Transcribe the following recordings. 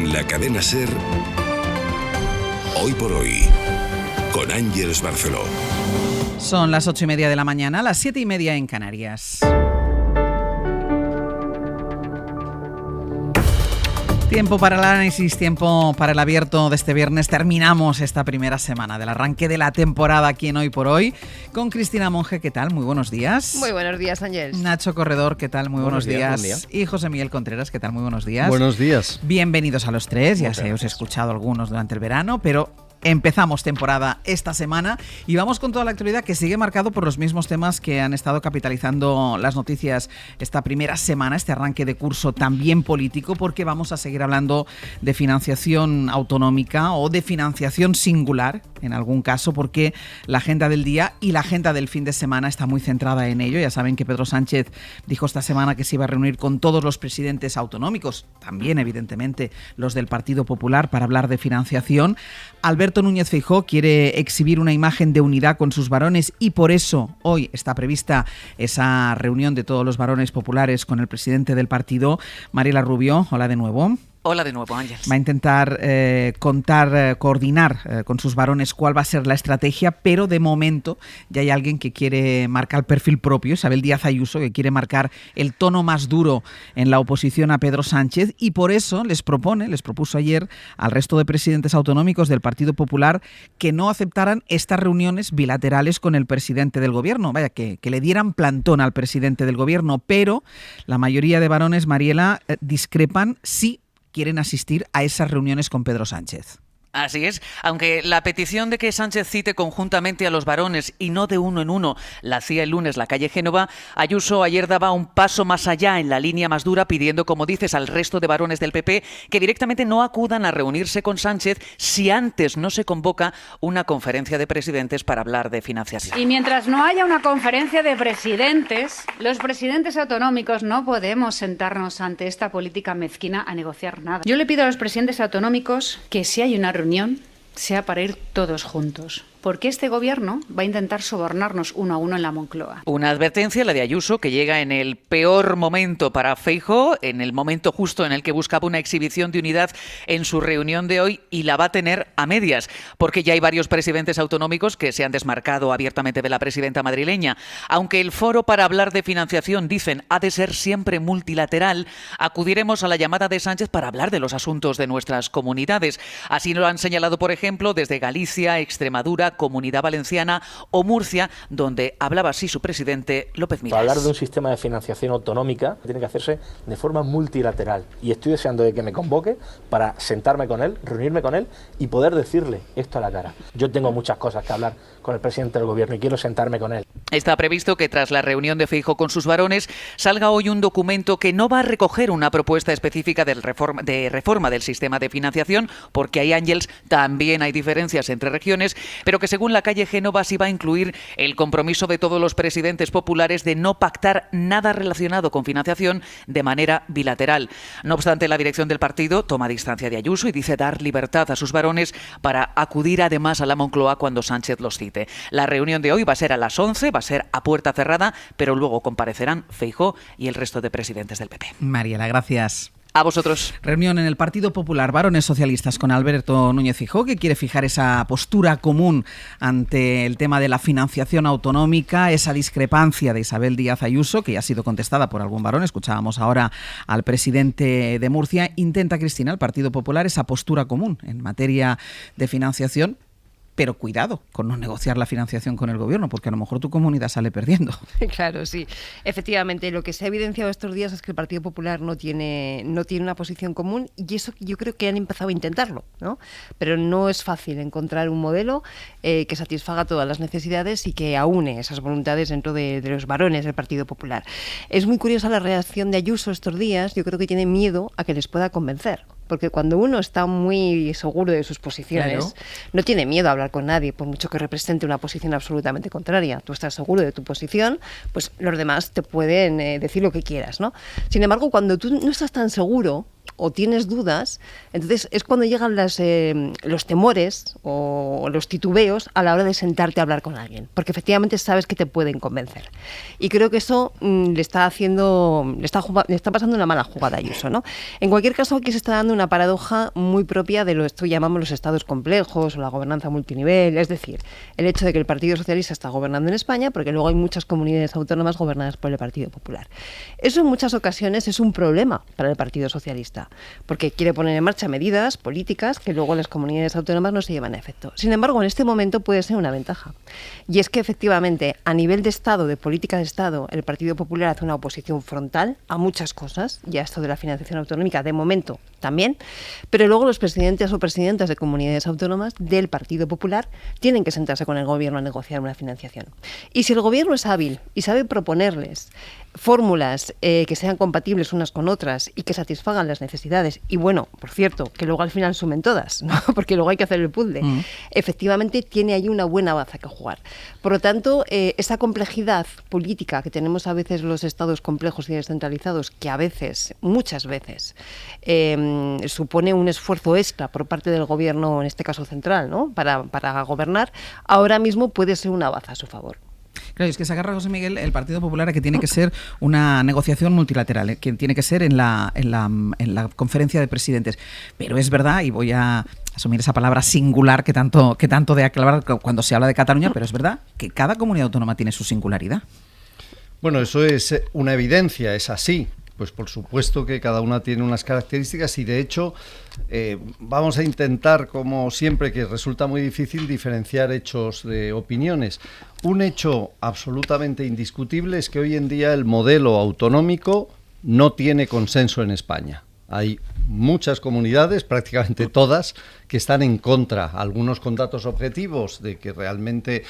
En la cadena SER, Hoy por Hoy, con Ángeles Barceló. Son las 8:30 de la mañana, las 7:30 en Canarias. Tiempo para el análisis, tiempo para el abierto de este viernes. Terminamos esta primera semana del arranque de la temporada aquí en Hoy por Hoy con Cristina Monge. ¿Qué tal? Muy buenos días. Muy buenos días, Ángeles. Nacho Corredor, ¿qué tal? Muy buenos días. Buen día. Y José Miguel Contreras, ¿qué tal? Muy buenos días. Buenos días. Bienvenidos a los tres. Ya Muchas sé, os he gracias. escuchado algunos durante el verano, pero empezamos temporada esta semana y vamos con toda la actualidad que sigue marcado por los mismos temas que han estado capitalizando las noticias esta primera semana, este arranque de curso también político, porque vamos a seguir hablando de financiación autonómica o de financiación singular, en algún caso, porque la agenda del día y la agenda del fin de semana está muy centrada en ello. Ya saben que Pedro Sánchez dijo esta semana que se iba a reunir con todos los presidentes autonómicos, también evidentemente los del Partido Popular, para hablar de financiación. Alberto Núñez Feijóo quiere exhibir una imagen de unidad con sus varones y por eso hoy está prevista esa reunión de todos los varones populares con el presidente del partido, Mariela Rubio. Hola de nuevo. Hola de nuevo, Ángeles. Va a intentar coordinar con sus varones cuál va a ser la estrategia, pero de momento ya hay alguien que quiere marcar el perfil propio, Isabel Díaz Ayuso, que quiere marcar el tono más duro en la oposición a Pedro Sánchez, y por eso les propuso ayer al resto de presidentes autonómicos del Partido Popular que no aceptaran estas reuniones bilaterales con el presidente del gobierno. Vaya, que le dieran plantón al presidente del gobierno, pero la mayoría de varones, Mariela, discrepan si quieren asistir a esas reuniones con Pedro Sánchez. Así es, aunque la petición de que Sánchez cite conjuntamente a los varones y no de uno en uno la hacía el lunes la calle Génova, Ayuso ayer daba un paso más allá en la línea más dura, pidiendo, como dices, al resto de varones del PP que directamente no acudan a reunirse con Sánchez si antes no se convoca una conferencia de presidentes para hablar de financiación. Y mientras no haya una conferencia de presidentes, los presidentes autonómicos no podemos sentarnos ante esta política mezquina a negociar nada. Yo le pido a los presidentes autonómicos que si hay una reunión, sea para ir todos juntos, porque este gobierno va a intentar sobornarnos uno a uno en la Moncloa. Una advertencia, la de Ayuso, que llega en el peor momento para Feijóo, en el momento justo en el que buscaba una exhibición de unidad en su reunión de hoy, y la va a tener a medias, porque ya hay varios presidentes autonómicos que se han desmarcado abiertamente de la presidenta madrileña. Aunque el foro para hablar de financiación, dicen, ha de ser siempre multilateral, acudiremos a la llamada de Sánchez para hablar de los asuntos de nuestras comunidades. Así lo han señalado, por ejemplo, desde Galicia, Extremadura, Comunidad Valenciana o Murcia, donde hablaba así su presidente López Miras. Para hablar de un sistema de financiación autonómica tiene que hacerse de forma multilateral, y estoy deseando de que me convoque para sentarme con él, reunirme con él y poder decirle esto a la cara. Yo tengo muchas cosas que hablar con el presidente del gobierno y quiero sentarme con él. Está previsto que tras la reunión de Feijóo con sus varones salga hoy un documento que no va a recoger una propuesta específica de reforma del sistema de financiación, porque hay, Ángeles, también hay diferencias entre regiones, pero que según la calle Génova sí va a incluir el compromiso de todos los presidentes populares de no pactar nada relacionado con financiación de manera bilateral. No obstante, la dirección del partido toma distancia de Ayuso y dice dar libertad a sus varones para acudir además a la Moncloa cuando Sánchez los cite. La reunión de hoy va a ser a las 11, va a ser a puerta cerrada, pero luego comparecerán Feijóo y el resto de presidentes del PP. Mariela, gracias. A vosotros. Reunión en el Partido Popular, varones socialistas con Alberto Núñez Feijóo, que quiere fijar esa postura común ante el tema de la financiación autonómica, esa discrepancia de Isabel Díaz Ayuso, que ya ha sido contestada por algún varón. Escuchábamos ahora al presidente de Murcia. Intenta, Cristina, el Partido Popular, esa postura común en materia de financiación, pero cuidado con no negociar la financiación con el gobierno, porque a lo mejor tu comunidad sale perdiendo. Claro, sí. Efectivamente, lo que se ha evidenciado estos días es que el Partido Popular no tiene una posición común, y eso yo creo que han empezado a intentarlo, ¿no? Pero no es fácil encontrar un modelo que satisfaga todas las necesidades y que aúne esas voluntades dentro de los varones del Partido Popular. Es muy curiosa la reacción de Ayuso estos días. Yo creo que tiene miedo a que les pueda convencer. Porque cuando uno está muy seguro de sus posiciones, claro, no tiene miedo a hablar con nadie, por mucho que represente una posición absolutamente contraria. Tú estás seguro de tu posición, pues los demás te pueden decir lo que quieras, ¿no? Sin embargo, cuando tú no estás tan seguro, o tienes dudas, entonces es cuando llegan los temores o los titubeos a la hora de sentarte a hablar con alguien, porque efectivamente sabes que te pueden convencer. Y creo que eso le está pasando una mala jugada a Ayuso, ¿no? En cualquier caso, aquí se está dando una paradoja muy propia de lo que esto llamamos los estados complejos o la gobernanza multinivel, es decir, el hecho de que el Partido Socialista está gobernando en España, porque luego hay muchas comunidades autónomas gobernadas por el Partido Popular. Eso en muchas ocasiones es un problema para el Partido Socialista, porque quiere poner en marcha medidas políticas que luego las comunidades autónomas no se llevan a efecto. Sin embargo, en este momento puede ser una ventaja. Y es que efectivamente, a nivel de Estado, de política de Estado, el Partido Popular hace una oposición frontal a muchas cosas, y a esto de la financiación autonómica, de momento también, pero luego los presidentes o presidentas de comunidades autónomas del Partido Popular tienen que sentarse con el gobierno a negociar una financiación. Y si el gobierno es hábil y sabe proponerles fórmulas que sean compatibles unas con otras y que satisfagan las necesidades, y bueno, por cierto, que luego al final sumen todas, ¿no? Porque luego hay que hacer el puzzle, efectivamente tiene ahí una buena baza que jugar. Por lo tanto, esa complejidad política que tenemos a veces los estados complejos y descentralizados, que a veces, muchas veces, supone un esfuerzo extra por parte del gobierno, en este caso central, ¿no? Para gobernar, ahora mismo puede ser una baza a su favor. Claro, es que se agarra, José Miguel, el Partido Popular a que tiene que ser una negociación multilateral, que tiene que ser en la conferencia de presidentes. Pero es verdad, y voy a asumir esa palabra singular que tanto de aclarar cuando se habla de Cataluña, pero es verdad que cada comunidad autónoma tiene su singularidad. Bueno, eso es una evidencia, es así. Pues por supuesto que cada una tiene unas características y de hecho vamos a intentar, como siempre, que resulta muy difícil diferenciar hechos de opiniones. Un hecho absolutamente indiscutible es que hoy en día el modelo autonómico no tiene consenso en España. Hay muchas comunidades, prácticamente todas, que están en contra, algunos con datos objetivos de que realmente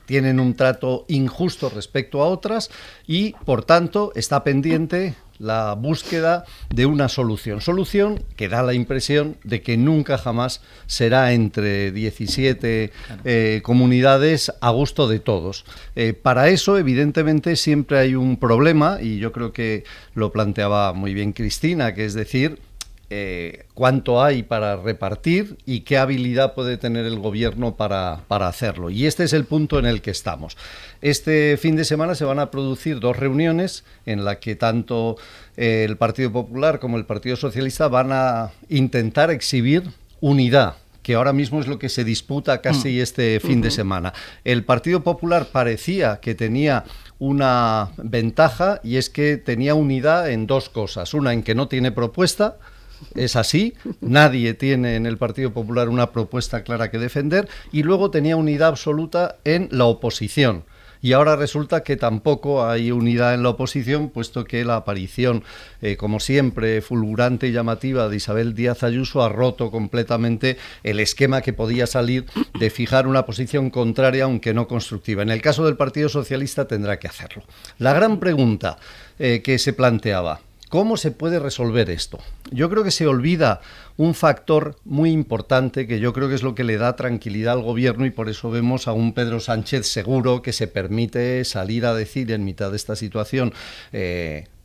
tienen un trato injusto respecto a otras y, por tanto, está pendiente la búsqueda de una solución que da la impresión de que nunca jamás será entre 17 comunidades a gusto de todos. Para eso, evidentemente, siempre hay un problema, y yo creo que lo planteaba muy bien Cristina, que es decir, cuánto hay para repartir y qué habilidad puede tener el gobierno para hacerlo. Y este es el punto en el que estamos. Este fin de semana se van a producir 2 reuniones en las que tanto el Partido Popular como el Partido Socialista van a intentar exhibir unidad, que ahora mismo es lo que se disputa casi este fin de semana. El Partido Popular parecía que tenía una ventaja, y es que tenía unidad en 2 cosas. Una, en que no tiene propuesta. Es así, nadie tiene en el Partido Popular una propuesta clara que defender, y luego tenía unidad absoluta en la oposición. Y ahora resulta que tampoco hay unidad en la oposición, puesto que la aparición, como siempre, fulgurante y llamativa de Isabel Díaz Ayuso ha roto completamente el esquema que podía salir de fijar una posición contraria, aunque no constructiva. En el caso del Partido Socialista tendrá que hacerlo. La gran pregunta que se planteaba: ¿cómo se puede resolver esto? Yo creo que se olvida un factor muy importante que yo creo que es lo que le da tranquilidad al gobierno, y por eso vemos a un Pedro Sánchez seguro que se permite salir a decir en mitad de esta situación,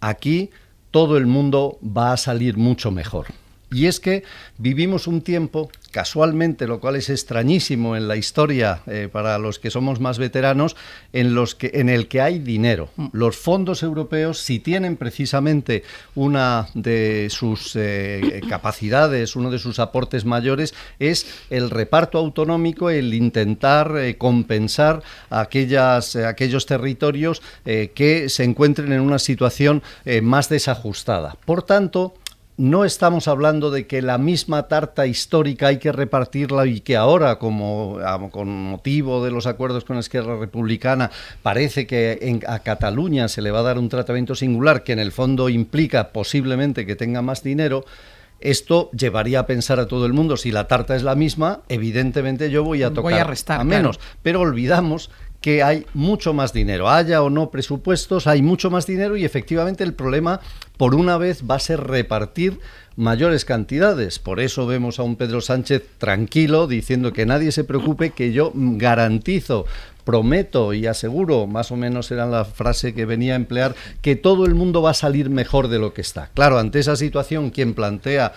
aquí todo el mundo va a salir mucho mejor. Y es que vivimos un tiempo, casualmente, lo cual es extrañísimo en la historia para los que somos más veteranos, en el que hay dinero. Los fondos europeos, si tienen precisamente una de sus capacidades, uno de sus aportes mayores, es el reparto autonómico, el intentar compensar aquellos territorios que se encuentren en una situación más desajustada. Por tanto, no estamos hablando de que la misma tarta histórica hay que repartirla y que ahora, con motivo de los acuerdos con Esquerra Republicana, parece que a Cataluña se le va a dar un tratamiento singular que en el fondo implica posiblemente que tenga más dinero. Esto llevaría a pensar a todo el mundo, si la tarta es la misma, evidentemente yo voy a restar, a menos, claro. Pero olvidamos que hay mucho más dinero, haya o no presupuestos, hay mucho más dinero, y efectivamente el problema por una vez va a ser repartir mayores cantidades. Por eso vemos a un Pedro Sánchez tranquilo diciendo que nadie se preocupe, que yo garantizo, prometo y aseguro, más o menos era la frase que venía a emplear, que todo el mundo va a salir mejor de lo que está. Claro, ante esa situación, quien plantea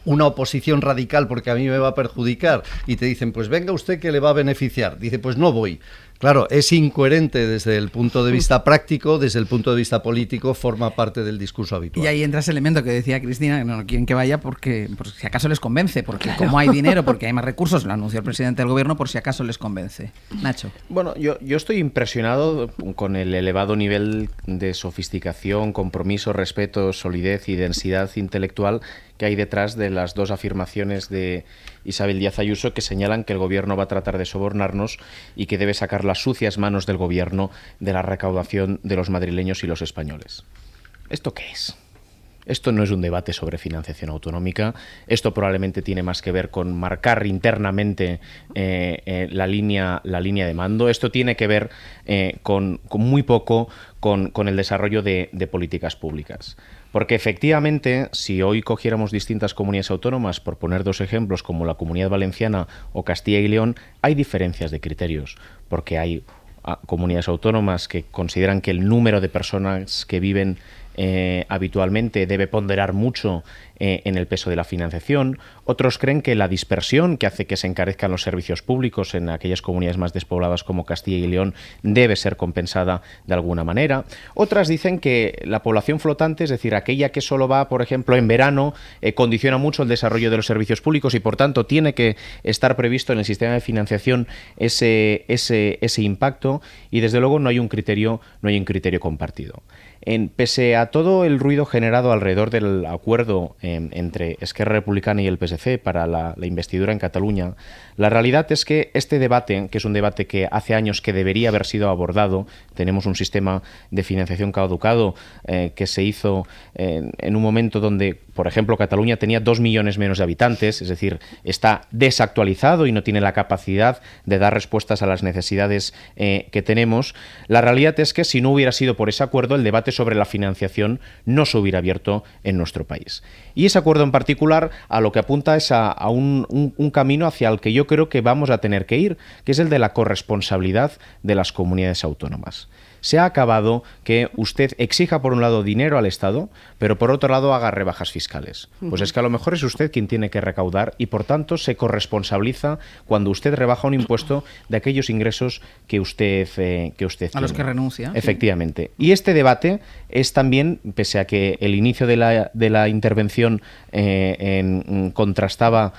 una oposición radical porque a mí me va a perjudicar y te dicen, pues venga usted que le va a beneficiar, dice, pues no voy. Claro, es incoherente desde el punto de vista práctico, desde el punto de vista político, forma parte del discurso habitual. Y ahí entra ese elemento que decía Cristina, que no quieren que vaya porque si acaso les convence, porque como hay dinero, porque hay más recursos, lo anunció el presidente del gobierno, por si acaso les convence. Nacho. Bueno, yo estoy impresionado con el elevado nivel de sofisticación, compromiso, respeto, solidez y densidad intelectual que hay detrás de las dos afirmaciones de Isabel Díaz Ayuso que señalan que el gobierno va a tratar de sobornarnos y que debe sacar las sucias manos del gobierno de la recaudación de los madrileños y los españoles. ¿Esto qué es? Esto no es un debate sobre financiación autonómica, esto probablemente tiene más que ver con marcar internamente la línea de mando, esto tiene que ver con muy poco con el desarrollo de políticas públicas. Porque efectivamente, si hoy cogiéramos distintas comunidades autónomas, por poner dos ejemplos, como la Comunidad Valenciana o Castilla y León, hay diferencias de criterios, porque hay comunidades autónomas que consideran que el número de personas que viven habitualmente debe ponderar mucho en el peso de la financiación. Otros creen que la dispersión que hace que se encarezcan los servicios públicos en aquellas comunidades más despobladas como Castilla y León debe ser compensada de alguna manera. Otras dicen que la población flotante, es decir, aquella que solo va, por ejemplo, en verano, condiciona mucho el desarrollo de los servicios públicos y, por tanto, tiene que estar previsto en el sistema de financiación ese impacto y, desde luego, no hay un criterio compartido. Pese a todo el ruido generado alrededor del acuerdo entre Esquerra Republicana y el PSC para la investidura en Cataluña, la realidad es que este debate, que es un debate que hace años que debería haber sido abordado, tenemos un sistema de financiación caducado que se hizo en un momento donde, por ejemplo, Cataluña tenía 2 millones menos de habitantes, es decir, está desactualizado y no tiene la capacidad de dar respuestas a las necesidades que tenemos. La realidad es que si no hubiera sido por ese acuerdo, el debate sobre la financiación no se hubiera abierto en nuestro país. Y ese acuerdo en particular a lo que apunta es a un camino hacia el que yo creo que vamos a tener que ir, que es el de la corresponsabilidad de las comunidades autónomas. Se ha acabado que usted exija por un lado dinero al Estado, pero por otro lado haga rebajas fiscales. Pues es que a lo mejor es usted quien tiene que recaudar y por tanto se corresponsabiliza cuando usted rebaja un impuesto de aquellos ingresos que usted tiene. A los que renuncia. Efectivamente. Y este debate es también, pese a que el inicio de la intervención contrastaba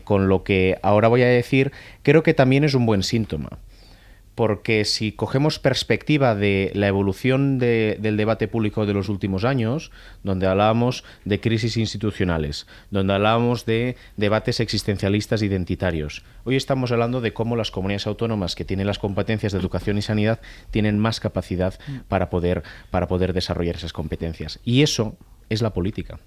con lo que ahora voy a decir, creo que también es un buen síntoma. Porque si cogemos perspectiva de la evolución del debate público de los últimos años, donde hablábamos de crisis institucionales, donde hablábamos de debates existencialistas identitarios, hoy estamos hablando de cómo las comunidades autónomas que tienen las competencias de educación y sanidad tienen más capacidad para poder desarrollar esas competencias. Y eso es la política.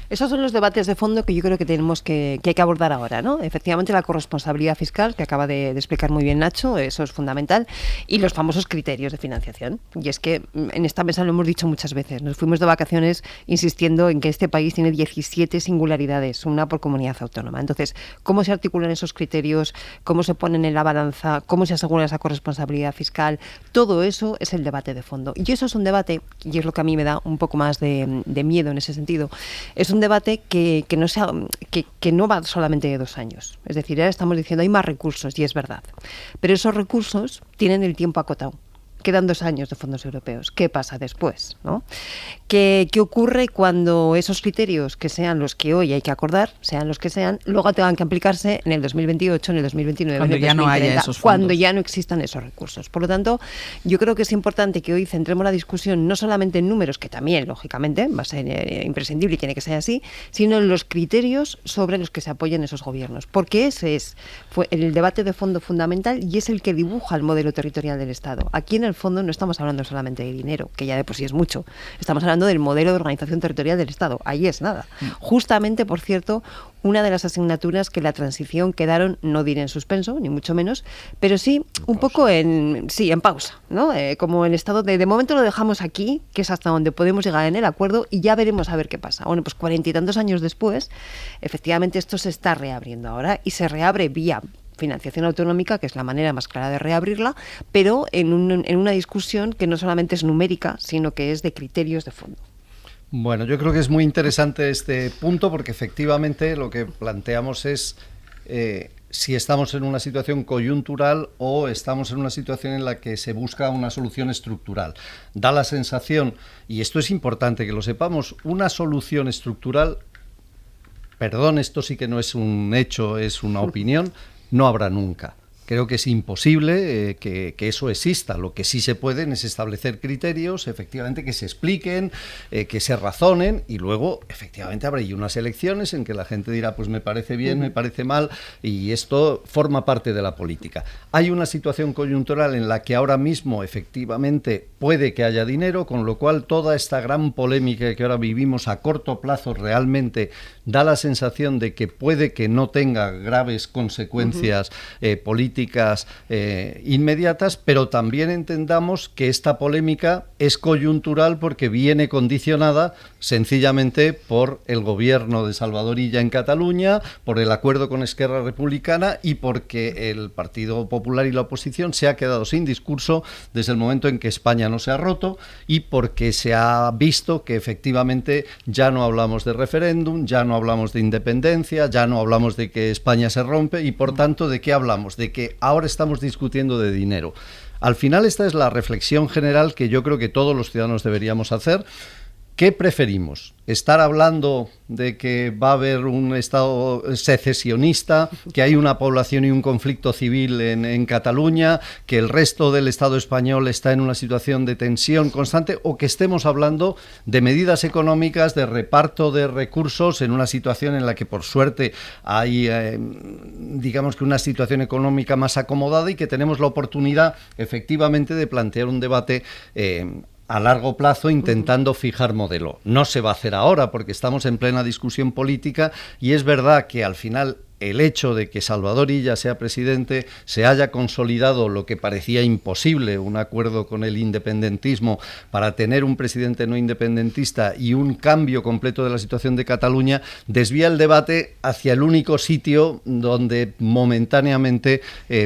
Esos son los debates de fondo que yo creo que tenemos que hay que abordar ahora, ¿no? Efectivamente, la corresponsabilidad fiscal, que acaba de explicar muy bien Nacho, eso es fundamental, y los famosos criterios de financiación. Y es que en esta mesa lo hemos dicho muchas veces, nos fuimos de vacaciones insistiendo en que este país tiene 17 singularidades, una por comunidad autónoma. Entonces, ¿cómo se articulan esos criterios? ¿Cómo se ponen en la balanza? ¿Cómo se asegura esa corresponsabilidad fiscal? Todo eso es el debate de fondo. Y eso es un debate, y es lo que a mí me da un poco más de miedo en ese sentido, es un debate que no va solamente de 2 años. Es decir, ahora estamos diciendo hay más recursos, y es verdad. Pero esos recursos tienen el tiempo acotado. Quedan 2 años de fondos europeos. ¿Qué pasa después, ¿no? ¿Qué ocurre cuando esos criterios, que sean los que hoy hay que acordar, sean los que sean, luego tengan que aplicarse en el 2028, en el 2029, cuando en el 2030, ya no haya esos fondos, cuando ya no existan esos recursos? Por lo tanto, yo creo que es importante que hoy centremos la discusión no solamente en números, que también, lógicamente, va a ser imprescindible y tiene que ser así, sino en los criterios sobre los que se apoyen esos gobiernos. Porque ese fue el debate de fondo fundamental y es el que dibuja el modelo territorial del Estado. ¿A quiénes el fondo no estamos hablando solamente de dinero, que ya de por sí es mucho. Estamos hablando del modelo de organización territorial del Estado. Ahí es nada. Justamente, por cierto, una de las asignaturas que la transición quedaron, no diré en suspenso, ni mucho menos, pero sí un poco en pausa, ¿no? Como el Estado de momento lo dejamos aquí, que es hasta donde podemos llegar en el acuerdo, y ya veremos a ver qué pasa. Bueno, pues 40 y tantos años después, efectivamente esto se está reabriendo ahora, y se reabre vía financiación autonómica, que es la manera más clara de reabrirla, pero en una discusión que no solamente es numérica, sino que es de criterios de fondo. Bueno, yo creo que es muy interesante este punto porque efectivamente lo que planteamos es si estamos en una situación coyuntural o estamos en una situación en la que se busca una solución estructural. Da la sensación, y esto es importante que lo sepamos, una solución estructural, perdón, esto sí que no es un hecho, es una opinión, no habrá nunca. Creo que es imposible que eso exista. Lo que sí se pueden es establecer criterios, efectivamente, que se expliquen, que se razonen, y luego, efectivamente, habrá unas elecciones en que la gente dirá, pues me parece bien, me parece mal, y esto forma parte de la política. Hay una situación coyuntural en la que ahora mismo, efectivamente, puede que haya dinero, con lo cual toda esta gran polémica que ahora vivimos a corto plazo realmente da la sensación de que puede que no tenga graves consecuencias políticas inmediatas, pero también entendamos que esta polémica es coyuntural porque viene condicionada sencillamente por el gobierno de Salvador Illa en Cataluña, por el acuerdo con Esquerra Republicana y porque el Partido Popular y la oposición se ha quedado sin discurso desde el momento en que España no se ha roto y porque se ha visto que efectivamente ya no hablamos de referéndum, ya no hablamos de independencia, ya no hablamos de que España se rompe y por tanto ¿de qué hablamos? De que ahora estamos discutiendo de dinero. Al final esta es la reflexión general que yo creo que todos los ciudadanos deberíamos hacer. ¿Qué preferimos? ¿Estar hablando de que va a haber un Estado secesionista, que hay una población y un conflicto civil en Cataluña, que el resto del Estado español está en una situación de tensión constante, o que estemos hablando de medidas económicas, de reparto de recursos en una situación en la que por suerte hay, digamos que una situación económica más acomodada y que tenemos la oportunidad efectivamente de plantear un debate a largo plazo intentando fijar modelo? No se va a hacer ahora porque estamos en plena discusión política y es verdad que al final el hecho de que Salvador Illa sea presidente, se haya consolidado lo que parecía imposible, un acuerdo con el independentismo para tener un presidente no independentista y un cambio completo de la situación de Cataluña, desvía el debate hacia el único sitio donde momentáneamente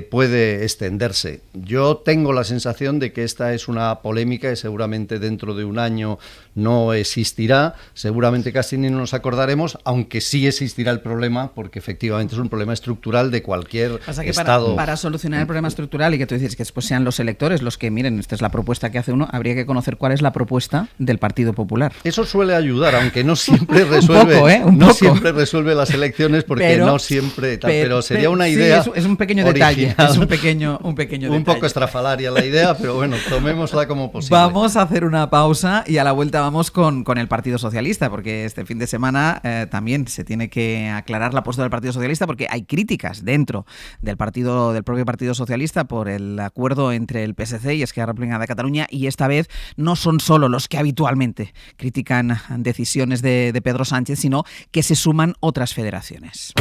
puede extenderse. Yo tengo la sensación de que esta es una polémica que seguramente dentro de un año no existirá, seguramente casi ni nos acordaremos, aunque sí existirá el problema, porque efectivamente es un problema estructural de cualquier Estado. Para solucionar el problema estructural y que tú dices que después sean los electores los que miren, esta es la propuesta que hace uno, habría que conocer cuál es la propuesta del Partido Popular. Eso suele ayudar, aunque no siempre resuelve, siempre resuelve las elecciones porque no siempre, pero sería una idea. Sí, es un pequeño detalle, es un pequeño detalle. Un poco estrafalaria la idea, pero bueno, tomémosla como posible. Vamos a hacer una pausa y a la vuelta vamos con el Partido Socialista, porque este fin de semana también se tiene que aclarar la postura del Partido Socialista, porque hay críticas dentro del propio Partido Socialista por el acuerdo entre el PSC y Esquerra Republicana de Cataluña, y esta vez no son solo los que habitualmente critican decisiones de Pedro Sánchez, sino que se suman otras federaciones.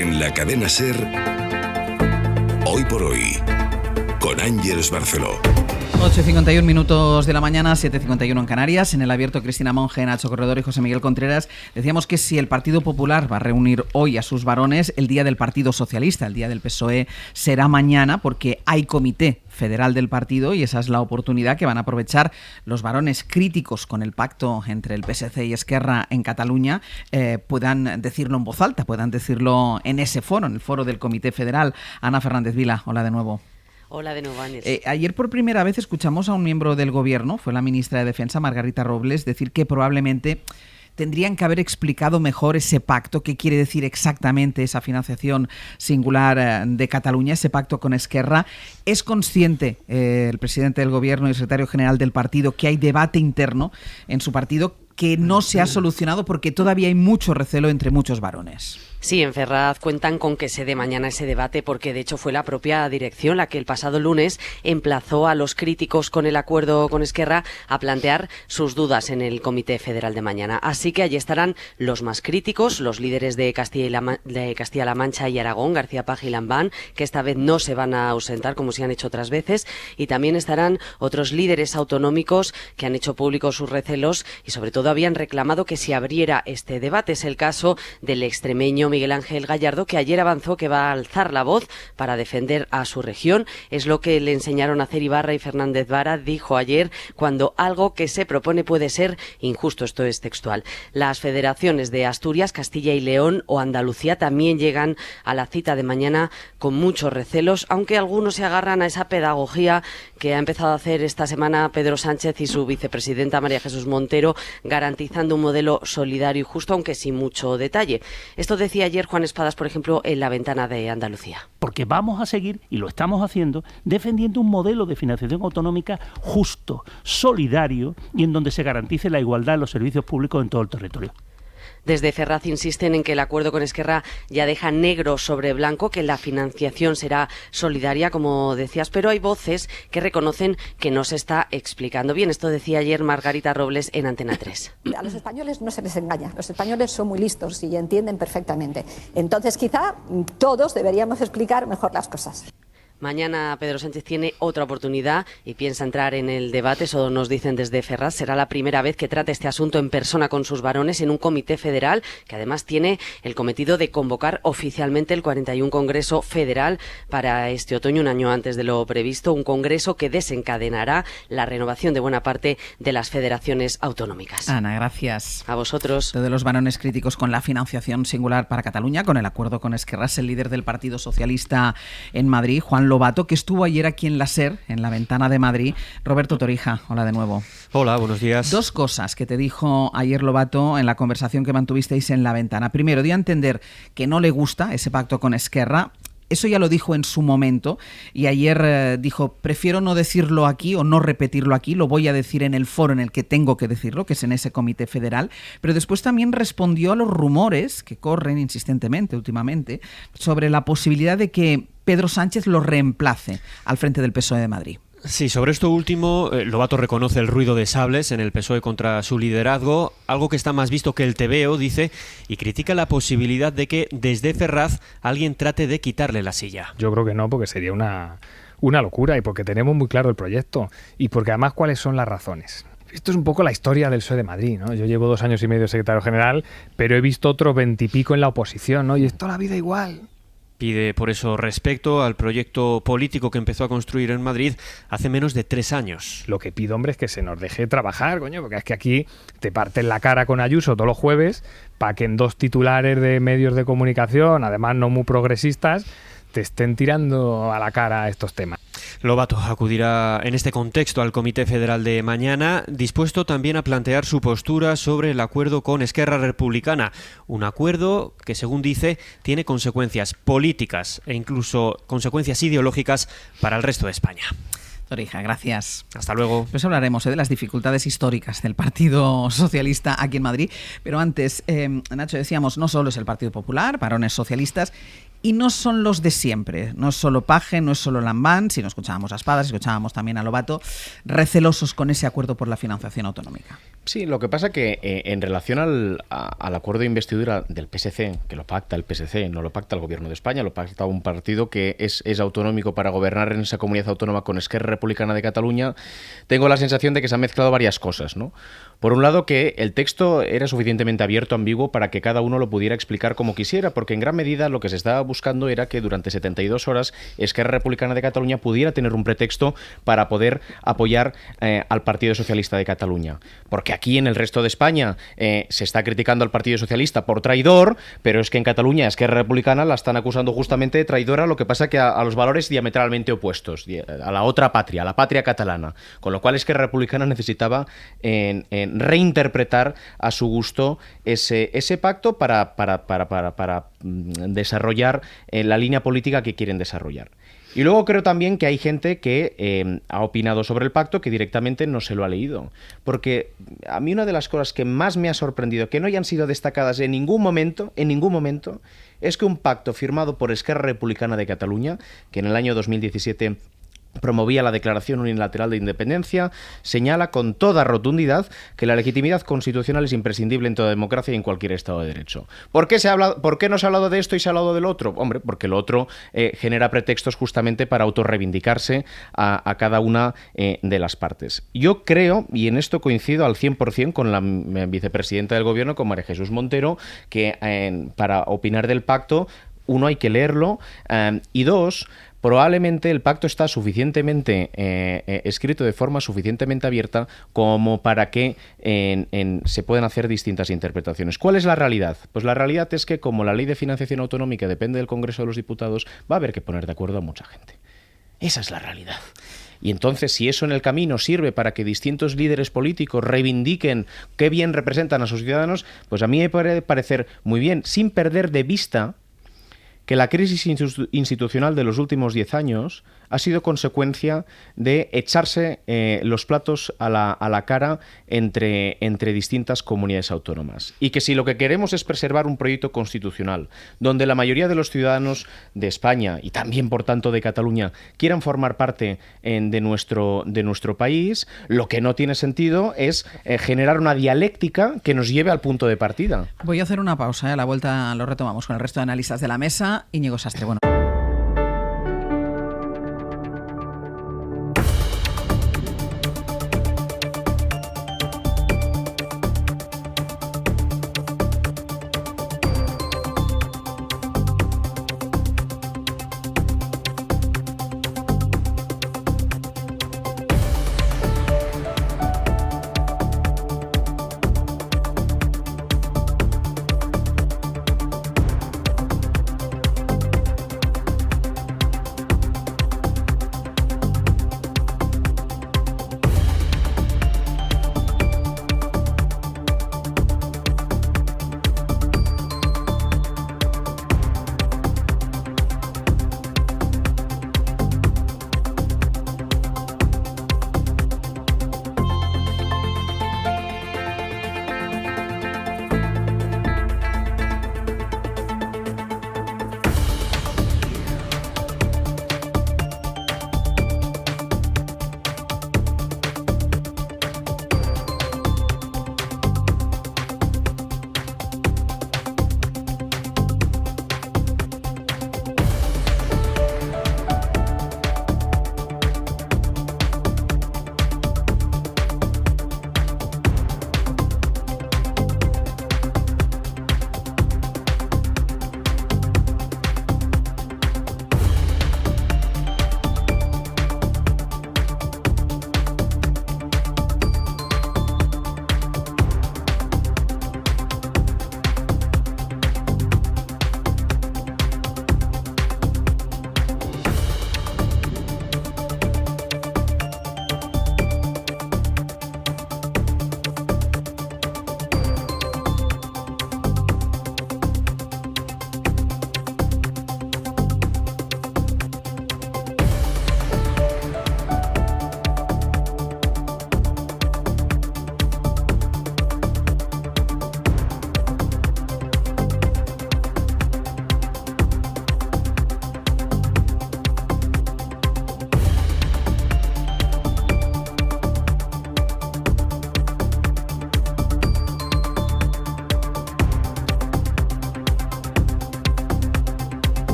En la cadena SER, Hoy por Hoy, con Ángeles Barceló. 8:51 minutos de la mañana, 7:51 en Canarias. En el abierto, Cristina Monge, Nacho Corredor y José Miguel Contreras. Decíamos que si el Partido Popular va a reunir hoy a sus varones, el día del Partido Socialista, el día del PSOE, será mañana, porque hay comité federal del partido y esa es la oportunidad que van a aprovechar los varones críticos con el pacto entre el PSC y Esquerra en Cataluña, puedan decirlo en voz alta, puedan decirlo en ese foro, en el foro del Comité Federal. Ana Fernández Vila, hola de nuevo. Hola de nuevo, Ángeles. Ayer por primera vez escuchamos a un miembro del Gobierno, fue la ministra de Defensa, Margarita Robles, decir que probablemente tendrían que haber explicado mejor ese pacto, qué quiere decir exactamente esa financiación singular de Cataluña, ese pacto con Esquerra. ¿Es consciente el presidente del Gobierno y secretario general del partido que hay debate interno en su partido que no se ha solucionado porque todavía hay mucho recelo entre muchos varones? Sí, en Ferraz cuentan con que se dé mañana ese debate porque de hecho fue la propia dirección la que el pasado lunes emplazó a los críticos con el acuerdo con Esquerra a plantear sus dudas en el Comité Federal de mañana. Así que allí estarán los más críticos, los líderes de Castilla-La Mancha y Aragón, García Paje y Lambán, que esta vez no se van a ausentar como se han hecho otras veces, y también estarán otros líderes autonómicos que han hecho públicos sus recelos y sobre todo habían reclamado que se abriera este debate. Es el caso del extremeño Miguel Ángel Gallardo, que ayer avanzó que va a alzar la voz para defender a su región. Es lo que le enseñaron a hacer Ibarra y Fernández Vara, dijo ayer, cuando algo que se propone puede ser injusto. Esto es textual. Las federaciones de Asturias, Castilla y León o Andalucía también llegan a la cita de mañana con muchos recelos, aunque algunos se agarran a esa pedagogía que ha empezado a hacer esta semana Pedro Sánchez y su vicepresidenta María Jesús Montero, garantizando un modelo solidario y justo, aunque sin mucho detalle. Esto decía ayer Juan Espadas, por ejemplo, en La Ventana de Andalucía. Porque vamos a seguir, y lo estamos haciendo, defendiendo un modelo de financiación autonómica justo, solidario y en donde se garantice la igualdad en los servicios públicos en todo el territorio. Desde Ferraz insisten en que el acuerdo con Esquerra ya deja negro sobre blanco que la financiación será solidaria, como decías, pero hay voces que reconocen que no se está explicando bien. Esto decía ayer Margarita Robles en Antena 3. A los españoles no se les engaña, los españoles son muy listos y entienden perfectamente. Entonces quizá todos deberíamos explicar mejor las cosas. Mañana Pedro Sánchez tiene otra oportunidad y piensa entrar en el debate, eso nos dicen desde Ferraz. Será la primera vez que trate este asunto en persona con sus varones en un comité federal que además tiene el cometido de convocar oficialmente el 41 Congreso Federal para este otoño, un año antes de lo previsto, un congreso que desencadenará la renovación de buena parte de las federaciones autonómicas. Ana, gracias. A vosotros. De los varones críticos con la financiación singular para Cataluña, con el acuerdo con Esquerra, el líder del Partido Socialista en Madrid, Juan Lobato, que estuvo ayer aquí en la SER, en La Ventana de Madrid. Roberto Torija, hola de nuevo. Hola, buenos días. Dos cosas que te dijo ayer Lobato en la conversación que mantuvisteis en La Ventana. Primero, dio a entender que no le gusta ese pacto con Esquerra. Eso ya lo dijo en su momento y ayer dijo, prefiero no decirlo aquí o no repetirlo aquí, lo voy a decir en el foro en el que tengo que decirlo, que es en ese comité federal, pero después también respondió a los rumores que corren insistentemente últimamente sobre la posibilidad de que Pedro Sánchez lo reemplace al frente del PSOE de Madrid. Sí, sobre esto último, Lobato reconoce el ruido de sables en el PSOE contra su liderazgo, algo que está más visto que el tebeo, dice, y critica la posibilidad de que desde Ferraz alguien trate de quitarle la silla. Yo creo que no, porque sería una locura y porque tenemos muy claro el proyecto y porque además cuáles son las razones. Esto es un poco la historia del PSOE de Madrid, ¿no? Yo llevo 2 años y medio de secretario general, pero he visto otros 20 y pico en la oposición, ¿no? Y es toda la vida igual. Pide por eso respeto al proyecto político que empezó a construir en Madrid hace menos de 3 años. Lo que pido, hombre, es que se nos deje trabajar, coño, porque es que aquí te parten la cara con Ayuso todos los jueves para que en 2 titulares de medios de comunicación, además no muy progresistas, te estén tirando a la cara estos temas. Lobato acudirá en este contexto al Comité Federal de mañana, dispuesto también a plantear su postura sobre el acuerdo con Esquerra Republicana, un acuerdo que, según dice, tiene consecuencias políticas e incluso consecuencias ideológicas para el resto de España. Torija, gracias. Hasta luego. Pues hablaremos de las dificultades históricas del Partido Socialista aquí en Madrid, pero antes, Nacho, decíamos, no solo es el Partido Popular, varones socialistas, y no son los de siempre. No es solo Paje, no es solo Lambán, sino escuchábamos a Espadas, escuchábamos también a Lobato, recelosos con ese acuerdo por la financiación autonómica. Sí, lo que pasa que en relación al acuerdo de investidura del PSC, que lo pacta el PSC, no lo pacta el Gobierno de España, lo pacta un partido que es autonómico para gobernar en esa comunidad autónoma con Esquerra Republicana de Cataluña, tengo la sensación de que se han mezclado varias cosas, ¿no? Por un lado, que el texto era suficientemente abierto, ambiguo, para que cada uno lo pudiera explicar como quisiera, porque en gran medida lo que se estaba buscando era que durante 72 horas Esquerra Republicana de Cataluña pudiera tener un pretexto para poder apoyar al Partido Socialista de Cataluña. Porque aquí en el resto de España se está criticando al Partido Socialista por traidor, pero es que en Cataluña Esquerra Republicana la están acusando justamente de traidora, lo que pasa que a los valores diametralmente opuestos, a la otra patria, a la patria catalana. Con lo cual Esquerra Republicana necesitaba reinterpretar a su gusto ese pacto para desarrollar la línea política que quieren desarrollar. Y luego creo también que hay gente que ha opinado sobre el pacto que directamente no se lo ha leído. Porque a mí una de las cosas que más me ha sorprendido, que no hayan sido destacadas en ningún momento, es que un pacto firmado por Esquerra Republicana de Cataluña, que en el año 2017 promovía la Declaración Unilateral de Independencia, señala con toda rotundidad que la legitimidad constitucional es imprescindible en toda democracia y en cualquier Estado de Derecho. ¿Por qué no se ha hablado de esto y se ha hablado del otro? Hombre, porque lo otro genera pretextos justamente para autorreivindicarse a cada una de las partes. Yo creo, y en esto coincido al 100% con la vicepresidenta del Gobierno, con María Jesús Montero, que para opinar del pacto, uno, hay que leerlo, y dos, probablemente el pacto está suficientemente escrito de forma suficientemente abierta como para que se puedan hacer distintas interpretaciones. ¿Cuál es la realidad? Pues la realidad es que como la ley de financiación autonómica depende del Congreso de los Diputados, va a haber que poner de acuerdo a mucha gente. Esa es la realidad. Y entonces, si eso en el camino sirve para que distintos líderes políticos reivindiquen qué bien representan a sus ciudadanos, pues a mí me puede parecer muy bien, sin perder de vista que la crisis institucional de los últimos 10 años ha sido consecuencia de echarse los platos a la cara entre distintas comunidades autónomas. Y que si lo que queremos es preservar un proyecto constitucional donde la mayoría de los ciudadanos de España y también, por tanto, de Cataluña quieran formar parte de nuestro país, lo que no tiene sentido es generar una dialéctica que nos lleve al punto de partida. Voy a hacer una pausa, a la vuelta lo retomamos con el resto de analistas de la mesa. Íñigo Sastre, bueno.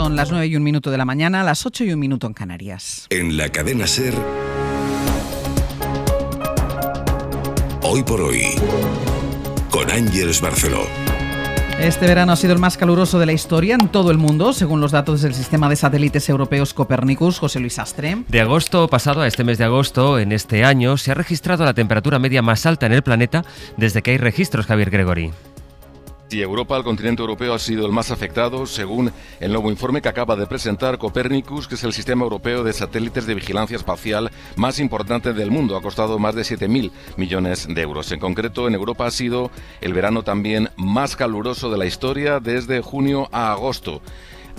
Son las 9:01 de la mañana, las 8:01 en Canarias. En la cadena SER, Hoy por Hoy, con Ángeles Barceló. Este verano ha sido el más caluroso de la historia en todo el mundo, según los datos del sistema de satélites europeos Copernicus. José Luis Astre. De agosto pasado a este mes de agosto, en este año, se ha registrado la temperatura media más alta en el planeta desde que hay registros, Javier Gregori. Y Europa, el continente europeo, ha sido el más afectado, según el nuevo informe que acaba de presentar Copernicus, que es el sistema europeo de satélites de vigilancia espacial más importante del mundo. Ha costado más de 7.000 millones de euros. En concreto, en Europa ha sido el verano también más caluroso de la historia desde junio a agosto.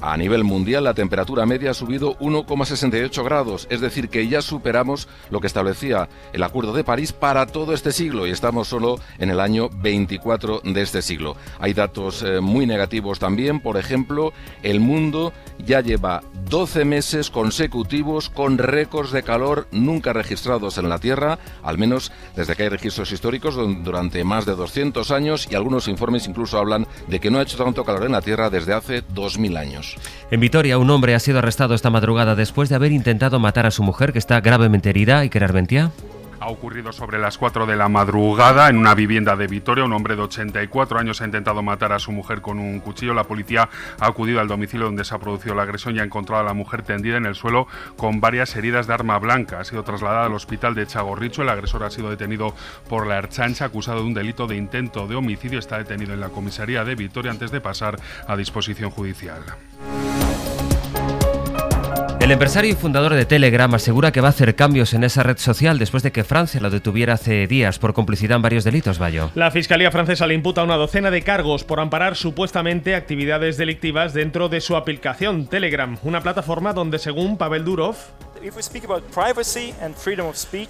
A nivel mundial, la temperatura media ha subido 1,68 grados, es decir, que ya superamos lo que establecía el Acuerdo de París para todo este siglo y estamos solo en el año 24 de este siglo. Hay datos muy negativos también, por ejemplo, el mundo ya lleva 12 meses consecutivos con récords de calor nunca registrados en la Tierra, al menos desde que hay registros históricos durante más de 200 años y algunos informes incluso hablan de que no ha hecho tanto calor en la Tierra desde hace 2000 años. En Vitoria, un hombre ha sido arrestado esta madrugada después de haber intentado matar a su mujer, que está gravemente herida. ¿Iker Arbentia? Ha ocurrido sobre las 4 de la madrugada en una vivienda de Vitoria. Un hombre de 84 años ha intentado matar a su mujer con un cuchillo. La policía ha acudido al domicilio donde se ha producido la agresión y ha encontrado a la mujer tendida en el suelo con varias heridas de arma blanca. Ha sido trasladada al hospital de Txagorritxu. El agresor ha sido detenido por la Ertzaintza, acusado de un delito de intento de homicidio. Está detenido en la comisaría de Vitoria antes de pasar a disposición judicial. El empresario y fundador de Telegram asegura que va a hacer cambios en esa red social después de que Francia lo detuviera hace días por complicidad en varios delitos, Bayo. La Fiscalía francesa le imputa una docena de cargos por amparar supuestamente actividades delictivas dentro de su aplicación Telegram, una plataforma donde, según Pavel Durov,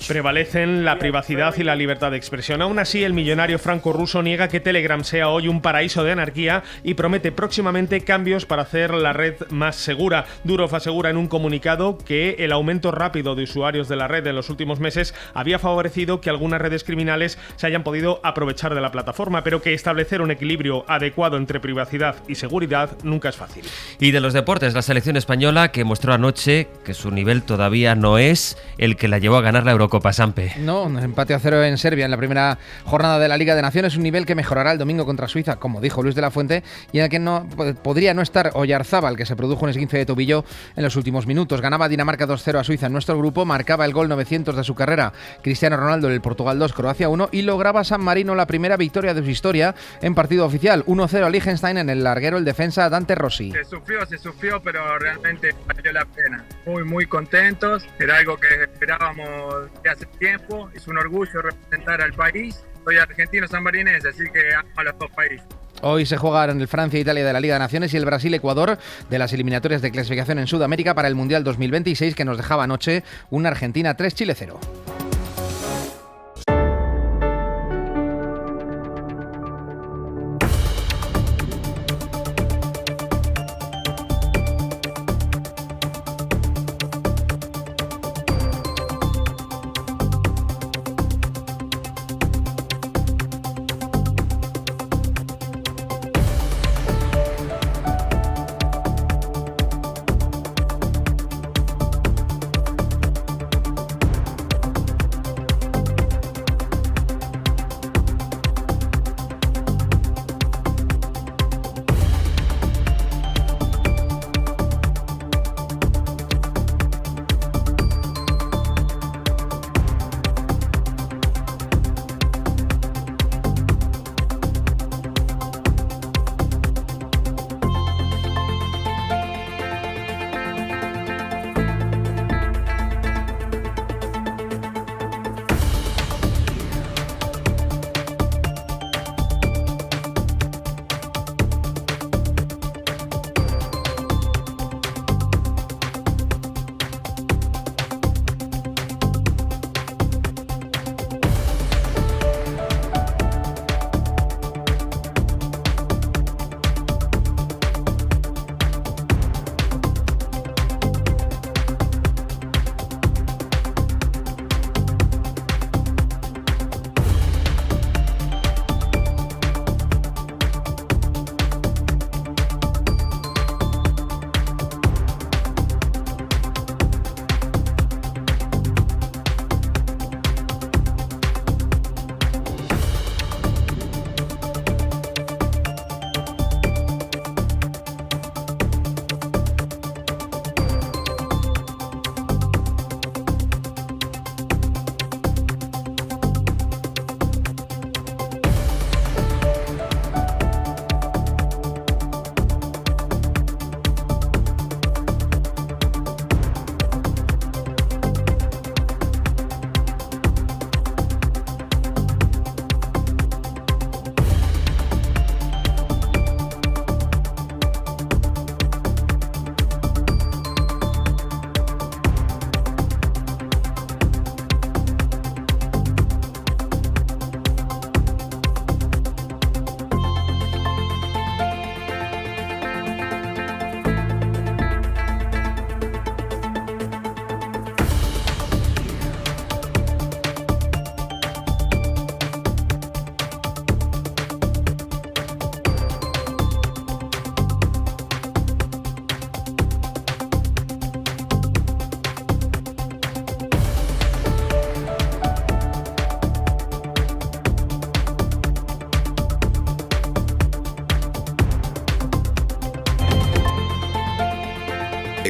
prevalecen la privacidad y la libertad de expresión. Aún así, el millonario franco-ruso niega que Telegram sea hoy un paraíso de anarquía y promete próximamente cambios para hacer la red más segura. Durov asegura en un comunicado que el aumento rápido de usuarios de la red en los últimos meses había favorecido que algunas redes criminales se hayan podido aprovechar de la plataforma, pero que establecer un equilibrio adecuado entre privacidad y seguridad nunca es fácil. Y de los deportes, la selección española, que mostró anoche que su nivel todavía no es el que la llevó a ganar la Eurocopa, Sampe. No, un empate a 0 en Serbia en la primera jornada de la Liga de Naciones, un nivel que mejorará el domingo contra Suiza, como dijo Luis de la Fuente, y en el que no podría no estar Oyarzábal, que se produjo un esguince de tobillo en los últimos minutos. Ganaba Dinamarca 2-0 a Suiza en nuestro grupo, marcaba el gol 900 de su carrera Cristiano Ronaldo en el Portugal 2, Croacia 1, y lograba San Marino la primera victoria de su historia en partido oficial, 1-0 a Liechtenstein en el larguero el defensa Dante Rossi. Se sufrió, pero realmente valió la pena. Muy contentos, era algo que esperábamos de hace tiempo, es un orgullo representar al país. Soy argentino sanmarinense, así que amo a los dos países. Hoy se juegan el Francia-Italia de la Liga de Naciones y el Brasil-Ecuador de las eliminatorias de clasificación en Sudamérica para el Mundial 2026, que nos dejaba anoche una Argentina 3, Chile 0.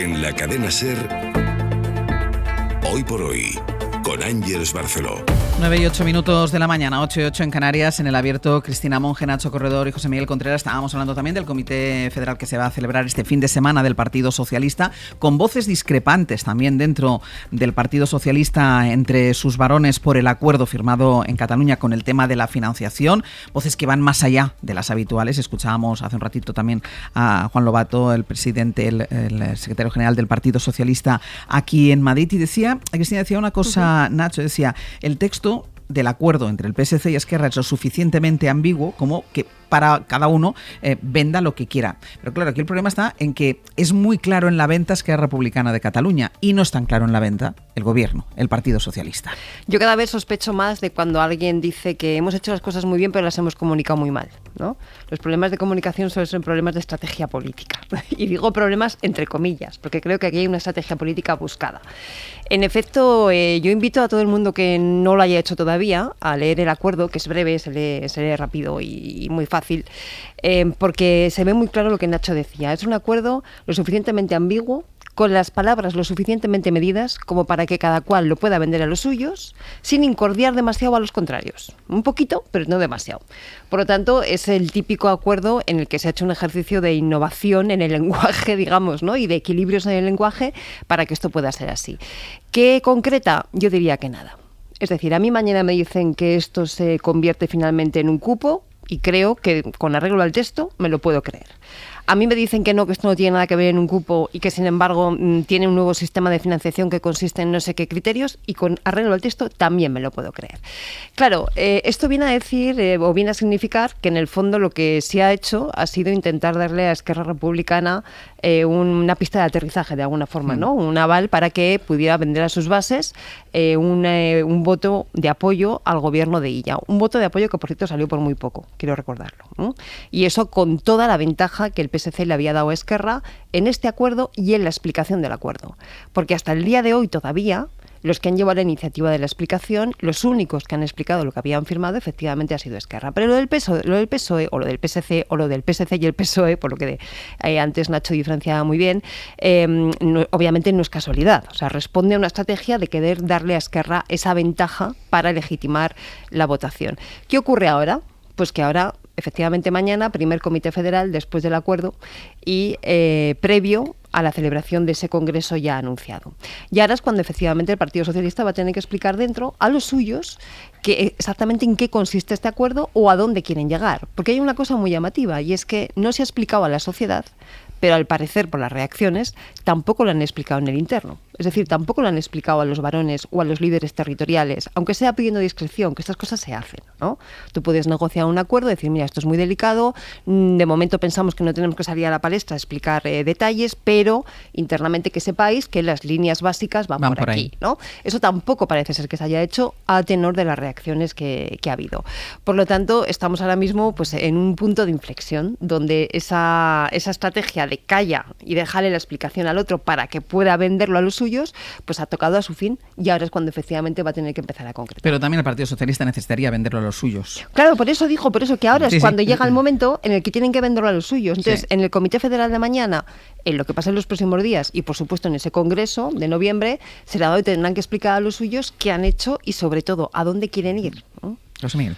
En la cadena SER, Hoy por Hoy, con Ángeles Barceló. 9:08 de la mañana, 8:08 en Canarias. En el abierto, Cristina Monge, Nacho Corredor y José Miguel Contreras. Estábamos hablando también del Comité Federal que se va a celebrar este fin de semana del Partido Socialista, con voces discrepantes también dentro del Partido Socialista entre sus varones por el acuerdo firmado en Cataluña con el tema de la financiación, voces que van más allá de las habituales. Escuchábamos hace un ratito también a Juan Lobato, el presidente, el secretario general del Partido Socialista aquí en Madrid, y Cristina decía una cosa, Nacho, decía, el texto del acuerdo entre el PSC y Esquerra es lo suficientemente ambiguo como que para cada uno venda lo que quiera. Pero claro, aquí el problema está en que es muy claro en la venta Esquerra Republicana de Cataluña y no es tan claro en la venta el gobierno, el Partido Socialista. Yo cada vez sospecho más de cuando alguien dice que hemos hecho las cosas muy bien pero las hemos comunicado muy mal, ¿no? Los problemas de comunicación suelen ser problemas de estrategia política. Y digo problemas entre comillas, porque creo que aquí hay una estrategia política buscada. En efecto, yo invito a todo el mundo que no lo haya hecho todavía a leer el acuerdo, que es breve, se lee rápido y muy fácil, porque se ve muy claro lo que Nacho decía. Es un acuerdo lo suficientemente ambiguo, con las palabras lo suficientemente medidas como para que cada cual lo pueda vender a los suyos sin incordiar demasiado a los contrarios. Un poquito, pero no demasiado. Por lo tanto, es el típico acuerdo en el que se ha hecho un ejercicio de innovación en el lenguaje, digamos, ¿no? Y de equilibrios en el lenguaje para que esto pueda ser así. ¿Qué concreta? Yo diría que nada. Es decir, a mí mañana me dicen que esto se convierte finalmente en un cupo y creo que con arreglo al texto me lo puedo creer. A mí me dicen que esto no tiene nada que ver en un cupo y que sin embargo tiene un nuevo sistema de financiación que consiste en no sé qué criterios, y con arreglo al texto también me lo puedo creer. Claro, esto viene a decir o viene a significar que en el fondo lo que se ha hecho ha sido intentar darle a Esquerra Republicana una pista de aterrizaje de alguna forma, ¿no? Un aval para que pudiera vender a sus bases un voto de apoyo al gobierno de Illa. Un voto de apoyo que, por cierto, salió por muy poco, quiero recordarlo, ¿no? Y eso con toda la ventaja que el PSC le había dado a Esquerra en este acuerdo y en la explicación del acuerdo. Porque hasta el día de hoy todavía los que han llevado la iniciativa de la explicación, los únicos que han explicado lo que habían firmado, efectivamente ha sido Esquerra. Pero lo del PSOE o lo del PSC o lo del PSC y el PSOE, por lo que antes Nacho diferenciaba muy bien, obviamente no es casualidad. O sea, responde a una estrategia de querer darle a Esquerra esa ventaja para legitimar la votación. ¿Qué ocurre ahora? Pues que ahora, efectivamente mañana, primer Comité Federal después del acuerdo y previo a la celebración de ese congreso ya anunciado. Y ahora es cuando efectivamente el Partido Socialista va a tener que explicar dentro a los suyos exactamente en qué consiste este acuerdo o a dónde quieren llegar. Porque hay una cosa muy llamativa y es que no se ha explicado a la sociedad, pero al parecer por las reacciones tampoco lo han explicado en el interno. Es decir, tampoco lo han explicado a los varones o a los líderes territoriales, aunque sea pidiendo discreción, que estas cosas se hacen, ¿no? Tú puedes negociar un acuerdo, decir, mira, esto es muy delicado, de momento pensamos que no tenemos que salir a la palestra a explicar detalles, pero internamente que sepáis que las líneas básicas van por aquí, ¿no? Eso tampoco parece ser que se haya hecho a tenor de las reacciones que ha habido. Por lo tanto, estamos ahora mismo pues en un punto de inflexión donde esa estrategia de calla y dejarle la explicación al otro para que pueda venderlo a los suyos, pues ha tocado a su fin y ahora es cuando efectivamente va a tener que empezar a concretar. Pero también el Partido Socialista necesitaría venderlo a los suyos. Claro, por eso que ahora es cuando llega el momento en el que tienen que venderlo a los suyos. Entonces, en el Comité Federal de mañana, en lo que pasa en los próximos días y por supuesto en ese congreso de noviembre, será donde tendrán que explicar a los suyos qué han hecho y sobre todo a dónde quieren ir, ¿no? José Miguel.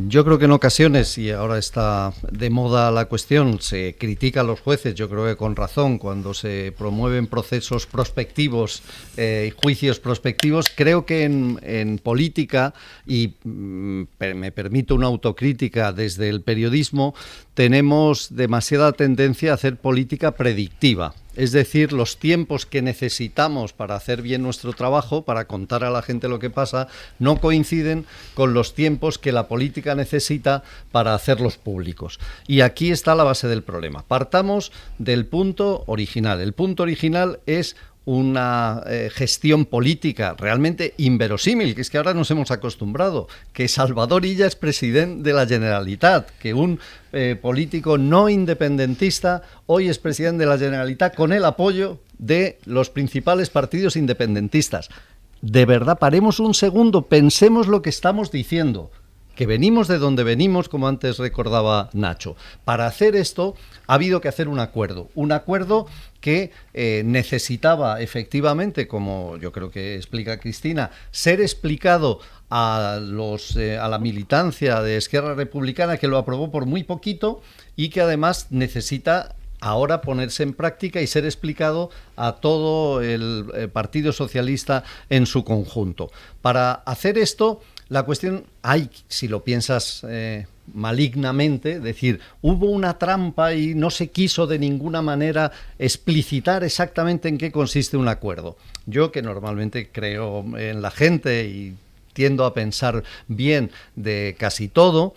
Yo creo que en ocasiones, y ahora está de moda la cuestión, se critica a los jueces, yo creo que con razón, cuando se promueven procesos prospectivos y juicios prospectivos. Creo que en política, y me permito una autocrítica desde el periodismo, tenemos demasiada tendencia a hacer política predictiva. Es decir, los tiempos que necesitamos para hacer bien nuestro trabajo, para contar a la gente lo que pasa, no coinciden con los tiempos que la política necesita para hacerlos públicos. Y aquí está la base del problema. Partamos del punto original. El punto original es una gestión política realmente inverosímil, que es que ahora nos hemos acostumbrado, que Salvador Illa es presidente de la Generalitat, que un político no independentista hoy es presidente de la Generalitat con el apoyo de los principales partidos independentistas. De verdad, paremos un segundo, pensemos lo que estamos diciendo. que venimos de donde venimos, como antes recordaba Nacho. Para hacer esto ha habido que hacer un acuerdo que necesitaba efectivamente, como yo creo que explica Cristina, ser explicado a la militancia de Esquerra Republicana, que lo aprobó por muy poquito y que además necesita ahora ponerse en práctica y ser explicado a todo el Partido Socialista en su conjunto. Para hacer esto, la cuestión, si lo piensas malignamente, decir, hubo una trampa y no se quiso de ninguna manera explicitar exactamente en qué consiste un acuerdo. Yo, que normalmente creo en la gente y tiendo a pensar bien de casi todo,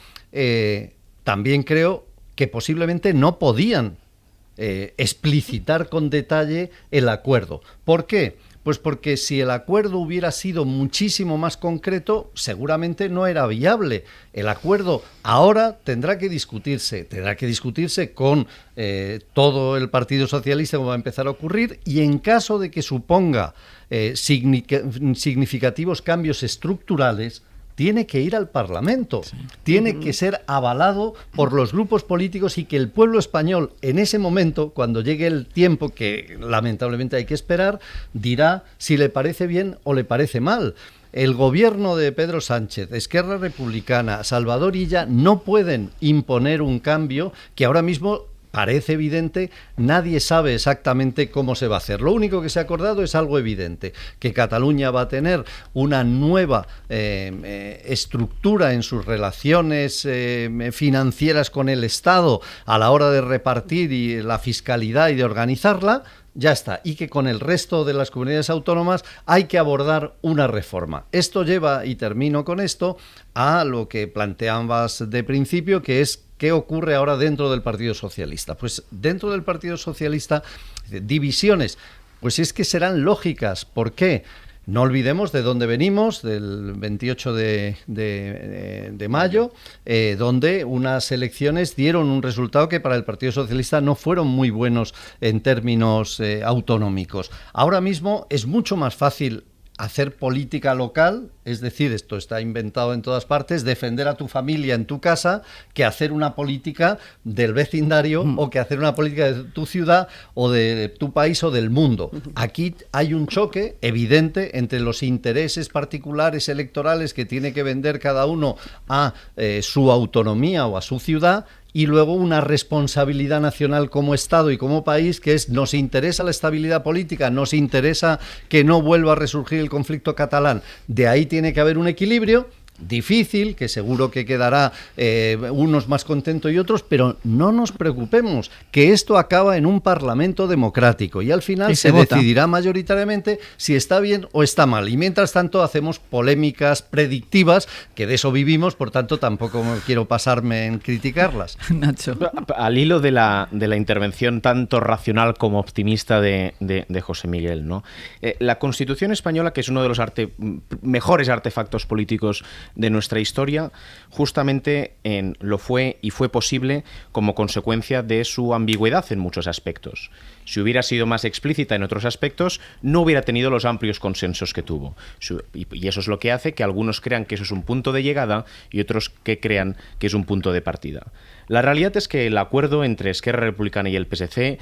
también creo que posiblemente no podían explicitar con detalle el acuerdo. ¿Por qué? Pues porque si el acuerdo hubiera sido muchísimo más concreto, seguramente no era viable. El acuerdo ahora tendrá que discutirse con todo el Partido Socialista, como va a empezar a ocurrir, y en caso de que suponga significativos cambios estructurales, tiene que ir al Parlamento, tiene que ser avalado por los grupos políticos y que el pueblo español en ese momento, cuando llegue el tiempo que lamentablemente hay que esperar, dirá si le parece bien o le parece mal. El gobierno de Pedro Sánchez, Esquerra Republicana, Salvador Illa no pueden imponer un cambio que ahora mismo parece evidente, nadie sabe exactamente cómo se va a hacer. Lo único que se ha acordado es algo evidente, que Cataluña va a tener una nueva estructura en sus relaciones financieras con el Estado a la hora de repartir y la fiscalidad y de organizarla. Ya está, y que con el resto de las comunidades autónomas hay que abordar una reforma. Esto lleva, y termino con esto, a lo que planteabas de principio, que es ¿qué ocurre ahora dentro del Partido Socialista? Pues dentro del Partido Socialista, divisiones, pues es que serán lógicas. ¿Por qué? No olvidemos de dónde venimos, del 28 de mayo, donde unas elecciones dieron un resultado que para el Partido Socialista no fueron muy buenos en términos autonómicos. Ahora mismo es mucho más fácil hacer política local, es decir, esto está inventado en todas partes, defender a tu familia en tu casa, que hacer una política del vecindario o que hacer una política de tu ciudad o de tu país o del mundo. Aquí hay un choque evidente entre los intereses particulares electorales que tiene que vender cada uno a su autonomía o a su ciudad, y luego una responsabilidad nacional como Estado y como país, que es: nos interesa la estabilidad política, nos interesa que no vuelva a resurgir el conflicto catalán. De ahí tiene que haber un equilibrio difícil, que seguro que quedará unos más contentos y otros, pero no nos preocupemos, que esto acaba en un Parlamento democrático y al final se decidirá mayoritariamente si está bien o está mal. Y mientras tanto hacemos polémicas predictivas, que de eso vivimos, por tanto tampoco quiero pasarme en criticarlas. Nacho. Al hilo de la intervención tanto racional como optimista de José Miguel, ¿no? La Constitución española, que es uno de los mejores artefactos políticos de nuestra historia, justamente lo fue y fue posible como consecuencia de su ambigüedad en muchos aspectos. Si hubiera sido más explícita en otros aspectos, no hubiera tenido los amplios consensos que tuvo. Y eso es lo que hace que algunos crean que eso es un punto de llegada y otros que crean que es un punto de partida. La realidad es que el acuerdo entre Esquerra Republicana y el PSC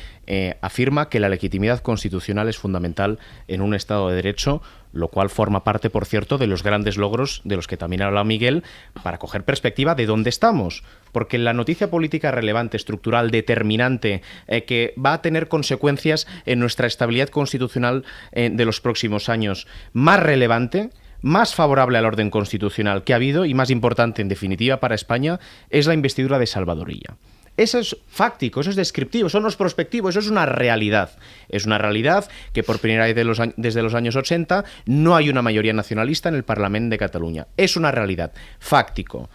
afirma que la legitimidad constitucional es fundamental en un Estado de Derecho, lo cual forma parte, por cierto, de los grandes logros de los que también habla Miguel, para coger perspectiva de dónde estamos. Porque la noticia política relevante, estructural, determinante, que va a tener consecuencias en nuestra estabilidad constitucional de los próximos años, más relevante, más favorable al orden constitucional que ha habido y más importante, en definitiva, para España, es la investidura de Salvador Illa. Eso es fáctico, eso es descriptivo, eso no es prospectivo, eso es una realidad. Es una realidad que por primera vez desde los años 80 no hay una mayoría nacionalista en el Parlamento de Cataluña. Es una realidad, fáctico.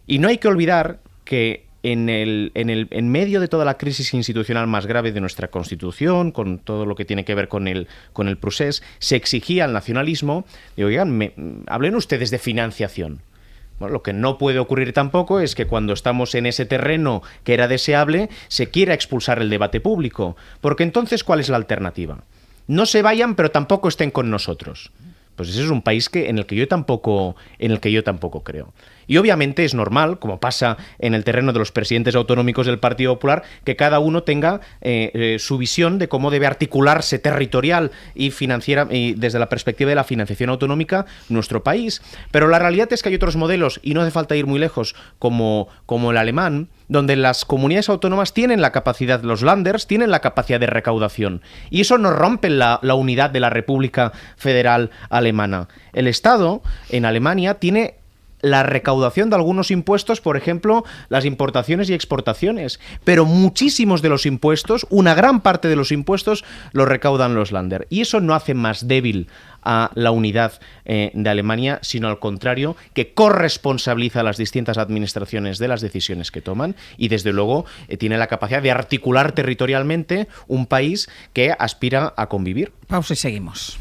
Y no hay que olvidar que en medio de toda la crisis institucional más grave de nuestra Constitución, con todo lo que tiene que ver con el procés, se exigía al nacionalismo, digo, oigan, hablen ustedes de financiación. Bueno, lo que no puede ocurrir tampoco es que cuando estamos en ese terreno que era deseable, se quiera expulsar el debate público, porque entonces, ¿cuál es la alternativa? No se vayan, pero tampoco estén con nosotros. Pues ese es un país en el que yo tampoco creo. Y obviamente es normal, como pasa en el terreno de los presidentes autonómicos del Partido Popular, que cada uno tenga su visión de cómo debe articularse territorial y financiera y desde la perspectiva de la financiación autonómica nuestro país. Pero la realidad es que hay otros modelos, y no hace falta ir muy lejos, como el alemán, donde las comunidades autónomas tienen la capacidad, los Länders tienen la capacidad de recaudación. Y eso no rompe la unidad de la República Federal Alemana. El Estado en Alemania tiene la recaudación de algunos impuestos, por ejemplo, las importaciones y exportaciones, pero muchísimos de los impuestos, una gran parte de los impuestos, los recaudan los Länder. Y eso no hace más débil a la unidad de Alemania, sino al contrario, que corresponsabiliza a las distintas administraciones de las decisiones que toman y, desde luego, tiene la capacidad de articular territorialmente un país que aspira a convivir. Pausa y seguimos.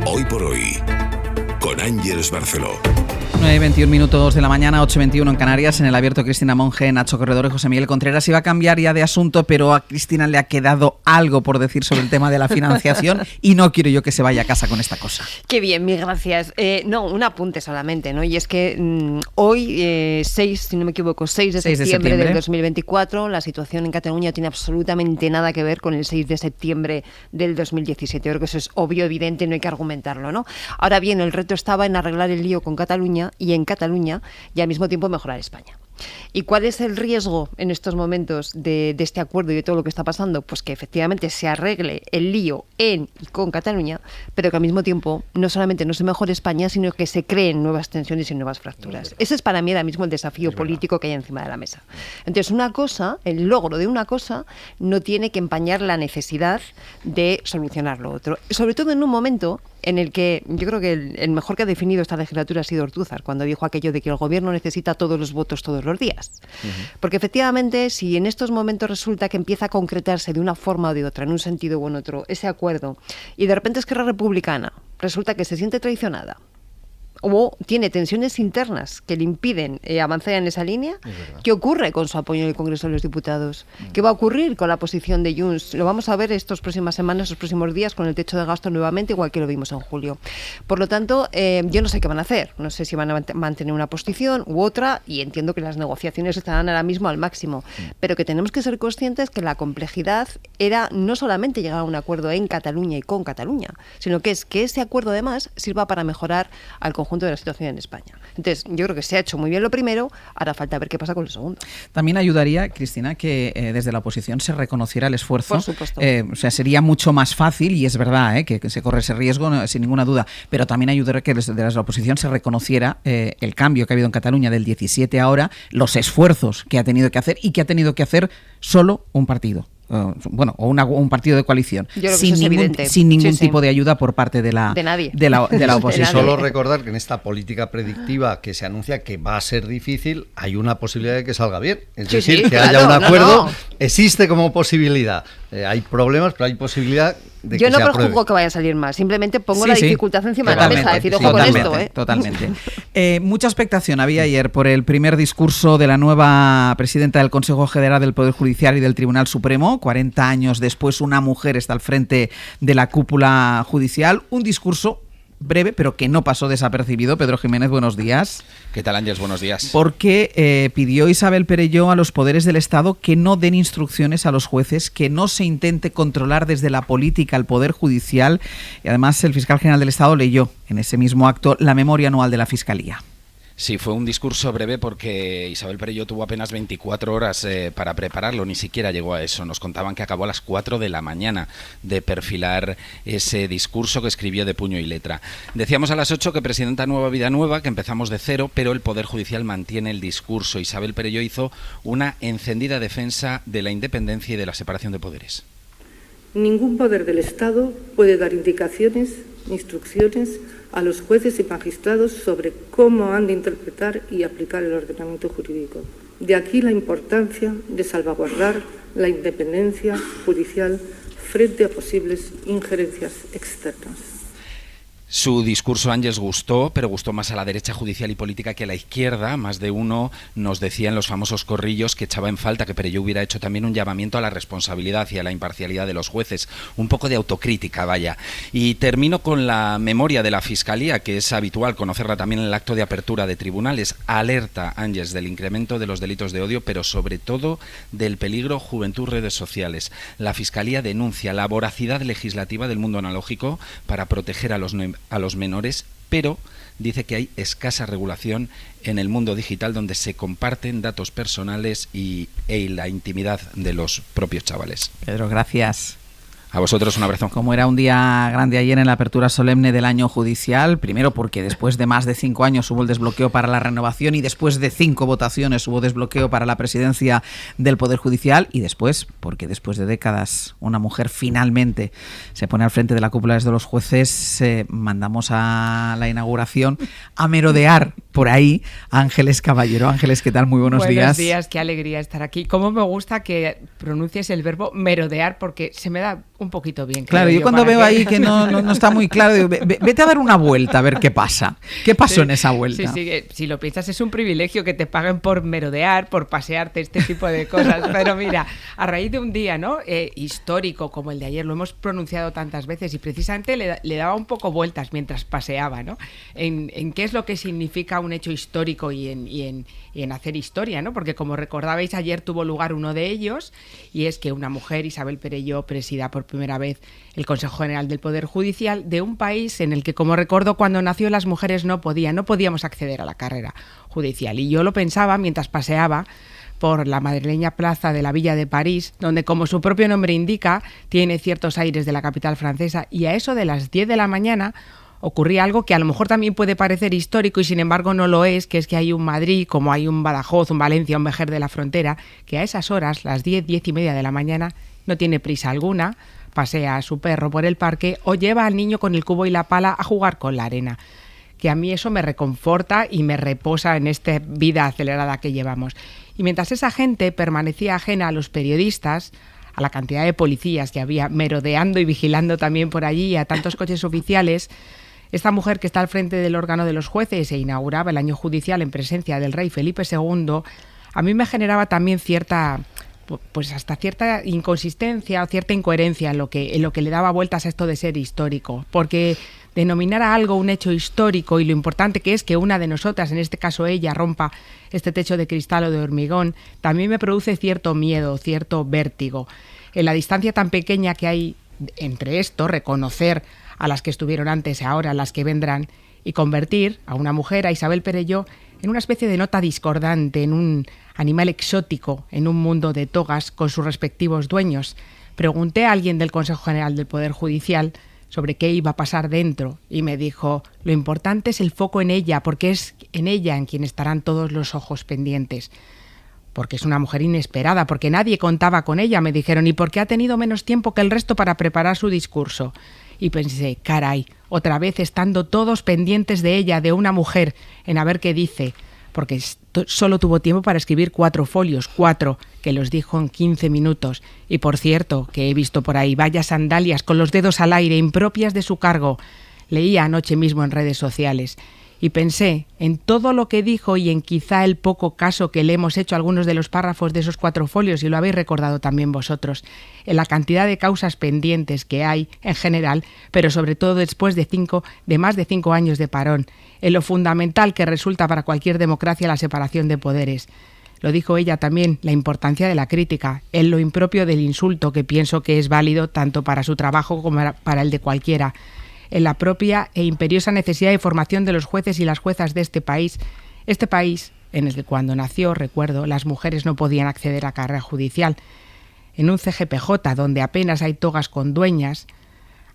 Hoy por hoy, con Ángeles Barceló. 9:21 minutos de la mañana, 8:21 en Canarias. En el abierto, Cristina Monge, Nacho Corredor y José Miguel Contreras. Iba a cambiar ya de asunto, pero a Cristina le ha quedado algo por decir sobre el tema de la financiación y no quiero yo que se vaya a casa con esta cosa. Qué bien, mil gracias. No, un apunte solamente, ¿no? Y es que hoy, 6, si no me equivoco, 6 de septiembre del 2024, la situación en Cataluña tiene absolutamente nada que ver con el 6 de septiembre del 2017. Yo creo que eso es obvio, evidente, no hay que argumentarlo, ¿no? Ahora bien, el reto estaba en arreglar el lío con Cataluña y en Cataluña y al mismo tiempo mejorar España. ¿Y cuál es el riesgo en estos momentos de este acuerdo y de todo lo que está pasando? Pues que efectivamente se arregle el lío en y con Cataluña, pero que al mismo tiempo no solamente no se mejore España, sino que se creen nuevas tensiones y nuevas fracturas. Ese es para mí ahora mismo el desafío político que hay encima de la mesa. Entonces, una cosa, el logro de una cosa, no tiene que empañar la necesidad de solucionar lo otro. Sobre todo en un momento en el que yo creo que el mejor que ha definido esta legislatura ha sido Ortúzar, cuando dijo aquello de que el gobierno necesita todos los votos todos los días. Porque efectivamente, si en estos momentos resulta que empieza a concretarse de una forma o de otra, en un sentido o en otro, ese acuerdo, y de repente Esquerra Republicana resulta que se siente traicionada, o tiene tensiones internas que le impiden avanzar en esa línea, ¿qué ocurre con su apoyo en el Congreso de los Diputados? ¿Qué va a ocurrir con la posición de Junts? Lo vamos a ver estas próximas semanas, estos próximos días, con el techo de gasto nuevamente, igual que lo vimos en julio. Por lo tanto, yo no sé qué van a hacer. No sé si van a mantener una posición u otra, y entiendo que las negociaciones estarán ahora mismo al máximo. Pero que tenemos que ser conscientes que la complejidad era no solamente llegar a un acuerdo en Cataluña y con Cataluña, sino que es que ese acuerdo además sirva para mejorar al conjunto de la situación en España. Entonces, yo creo que se ha hecho muy bien lo primero, ahora falta ver qué pasa con lo segundo. También ayudaría, Cristina, que desde la oposición se reconociera el esfuerzo. Por supuesto. O sea, sería mucho más fácil, y es verdad que se corre ese riesgo, sin ninguna duda, pero también ayudaría que desde la oposición se reconociera el cambio que ha habido en Cataluña del 17 a ahora, los esfuerzos que ha tenido que hacer y que ha tenido que hacer solo un partido. O un partido de coalición, sin ningún tipo de ayuda por parte de la oposición. Solo recordar que en esta política predictiva que se anuncia que va a ser difícil, hay una posibilidad de que salga bien. Es decir, que haya un acuerdo, existe como posibilidad. Hay problemas, pero hay posibilidad de que se apruebe. Yo no prejuzgo que vaya a salir mal, simplemente pongo la dificultad encima de la mesa, decir, ojo con esto. Totalmente. Mucha expectación había ayer por el primer discurso de la nueva presidenta del Consejo General del Poder Judicial y del Tribunal Supremo. 40 años después, una mujer está al frente de la cúpula judicial. Un discurso breve, pero que no pasó desapercibido. Pedro Jiménez, buenos días. ¿Qué tal, Ángeles? Buenos días. Porque pidió Isabel Perelló a los poderes del Estado que no den instrucciones a los jueces, que no se intente controlar desde la política al Poder Judicial. Y además, el fiscal general del Estado leyó en ese mismo acto la memoria anual de la Fiscalía. Sí, fue un discurso breve porque Isabel Perelló tuvo apenas 24 horas para prepararlo, ni siquiera llegó a eso. Nos contaban que acabó a las 4 de la mañana de perfilar ese discurso que escribió de puño y letra. Decíamos a las 8 que presenta Nueva Vida Nueva, que empezamos de cero, pero el Poder Judicial mantiene el discurso. Isabel Perelló hizo una encendida defensa de la independencia y de la separación de poderes. Ningún poder del Estado puede dar indicaciones, instrucciones a los jueces y magistrados sobre cómo han de interpretar y aplicar el ordenamiento jurídico. De aquí la importancia de salvaguardar la independencia judicial frente a posibles injerencias externas. Su discurso, Ángeles, gustó, pero gustó más a la derecha judicial y política que a la izquierda. Más de uno nos decía en los famosos corrillos que echaba en falta que Perelló hubiera hecho también un llamamiento a la responsabilidad y a la imparcialidad de los jueces. Un poco de autocrítica, vaya. Y termino con la memoria de la Fiscalía, que es habitual conocerla también en el acto de apertura de tribunales. Alerta, Ángeles, del incremento de los delitos de odio, pero sobre todo del peligro juventud-redes sociales. La Fiscalía denuncia la voracidad legislativa del mundo analógico para proteger a los menores, pero dice que hay escasa regulación en el mundo digital donde se comparten datos personales y la intimidad de los propios chavales. Pedro, gracias. A vosotros un abrazo. Como era un día grande ayer en la apertura solemne del año judicial, primero porque después de más de 5 años hubo el desbloqueo para la renovación y después de 5 votaciones hubo desbloqueo para la presidencia del Poder Judicial, y después porque después de décadas una mujer finalmente se pone al frente de la cúpula de los jueces. Mandamos a la inauguración a merodear por ahí a Ángeles Caballero. Ángeles, ¿qué tal? Muy buenos días. Buenos días, qué alegría estar aquí. Cómo me gusta que pronuncies el verbo merodear, porque se me da un poquito bien. Claro, yo cuando veo ahí que no está muy claro, digo, vete a dar una vuelta a ver qué pasa. ¿Qué pasó en esa vuelta? Sí, si lo piensas es un privilegio que te paguen por merodear, por pasearte, este tipo de cosas. Pero mira, a raíz de un día histórico como el de ayer, lo hemos pronunciado tantas veces y precisamente le daba un poco vueltas mientras paseaba, ¿no? En qué es lo que significa un hecho histórico y en hacer historia, ¿no? Porque como recordabais, ayer tuvo lugar uno de ellos, y es que una mujer, Isabel Perelló, presida por primera vez el Consejo General del Poder Judicial de un país en el que, como recuerdo, cuando nació las mujeres no podíamos acceder a la carrera judicial. Y yo lo pensaba mientras paseaba por la madrileña plaza de la Villa de París, donde, como su propio nombre indica, tiene ciertos aires de la capital francesa, y a eso de las 10 de la mañana ocurría algo que a lo mejor también puede parecer histórico y sin embargo no lo es, que es que hay un Madrid, como hay un Badajoz, un Valencia, un Vejer de la Frontera, que a esas horas, las 10, 10 y media de la mañana, no tiene prisa alguna pasea a su perro por el parque o lleva al niño con el cubo y la pala a jugar con la arena. Que a mí eso me reconforta y me reposa en esta vida acelerada que llevamos. Y mientras esa gente permanecía ajena a los periodistas, a la cantidad de policías que había merodeando y vigilando también por allí, a tantos coches oficiales, esta mujer que está al frente del órgano de los jueces e inauguraba el año judicial en presencia del rey Felipe II, a mí me generaba también cierta inconsistencia o cierta incoherencia en lo que le daba vueltas a esto de ser histórico, porque denominar a algo un hecho histórico y lo importante que es que una de nosotras, en este caso ella, rompa este techo de cristal o de hormigón, también me produce cierto miedo, cierto vértigo. En la distancia tan pequeña que hay entre esto, reconocer a las que estuvieron antes, ahora las que vendrán, y convertir a una mujer, a Isabel Perelló, en una especie de nota discordante, en un animal exótico, en un mundo de togas con sus respectivos dueños. Pregunté a alguien del Consejo General del Poder Judicial sobre qué iba a pasar dentro y me dijo: lo importante es el foco en ella, porque es en ella en quien estarán todos los ojos pendientes. Porque es una mujer inesperada, porque nadie contaba con ella, me dijeron, y porque ha tenido menos tiempo que el resto para preparar su discurso. Y pensé, caray, otra vez estando todos pendientes de ella, de una mujer, en a ver qué dice, porque solo tuvo tiempo para escribir 4 folios, 4, que los dijo en 15 minutos. Y por cierto, que he visto por ahí, vaya sandalias con los dedos al aire, impropias de su cargo. Leía anoche mismo en redes sociales. Y pensé en todo lo que dijo y en quizá el poco caso que le hemos hecho a algunos de los párrafos de esos 4 folios, y lo habéis recordado también vosotros, en la cantidad de causas pendientes que hay en general, pero sobre todo después de más de 5 años de parón, en lo fundamental que resulta para cualquier democracia la separación de poderes. Lo dijo ella también, la importancia de la crítica, en lo impropio del insulto, que pienso que es válido tanto para su trabajo como para el de cualquiera, en la propia e imperiosa necesidad de formación de los jueces y las juezas de este país en el que cuando nació, recuerdo, las mujeres no podían acceder a carrera judicial, en un CGPJ donde apenas hay togas con dueñas,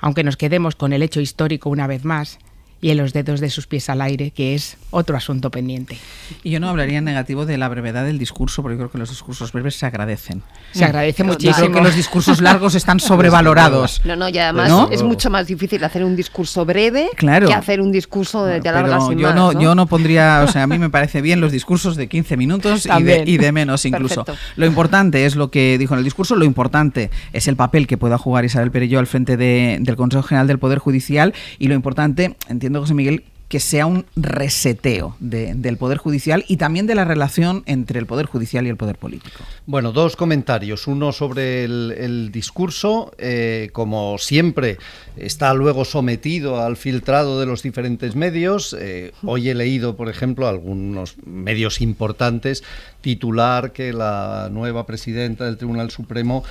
aunque nos quedemos con el hecho histórico una vez más, y en los dedos de sus pies al aire, que es otro asunto pendiente. Y yo no hablaría en negativo de la brevedad del discurso, porque creo que los discursos breves se agradecen. Se agradece muchísimo. Yo creo que los discursos largos están sobrevalorados. No, y además es mucho más difícil hacer un discurso breve que hacer un discurso de largas y más. Yo no pondría, a mí me parece bien los discursos de 15 minutos y de menos incluso. Perfecto. Lo importante es lo que dijo en el discurso, lo importante es el papel que pueda jugar Isabel Perelló al frente del Consejo General del Poder Judicial, y lo importante, entiendo, José Miguel, que sea un reseteo del Poder Judicial y también de la relación entre el Poder Judicial y el Poder Político. Bueno, 2 comentarios. Uno sobre el discurso. Como siempre, está luego sometido al filtrado de los diferentes medios. Hoy he leído, por ejemplo, algunos medios importantes titular que la nueva presidenta del Tribunal Supremo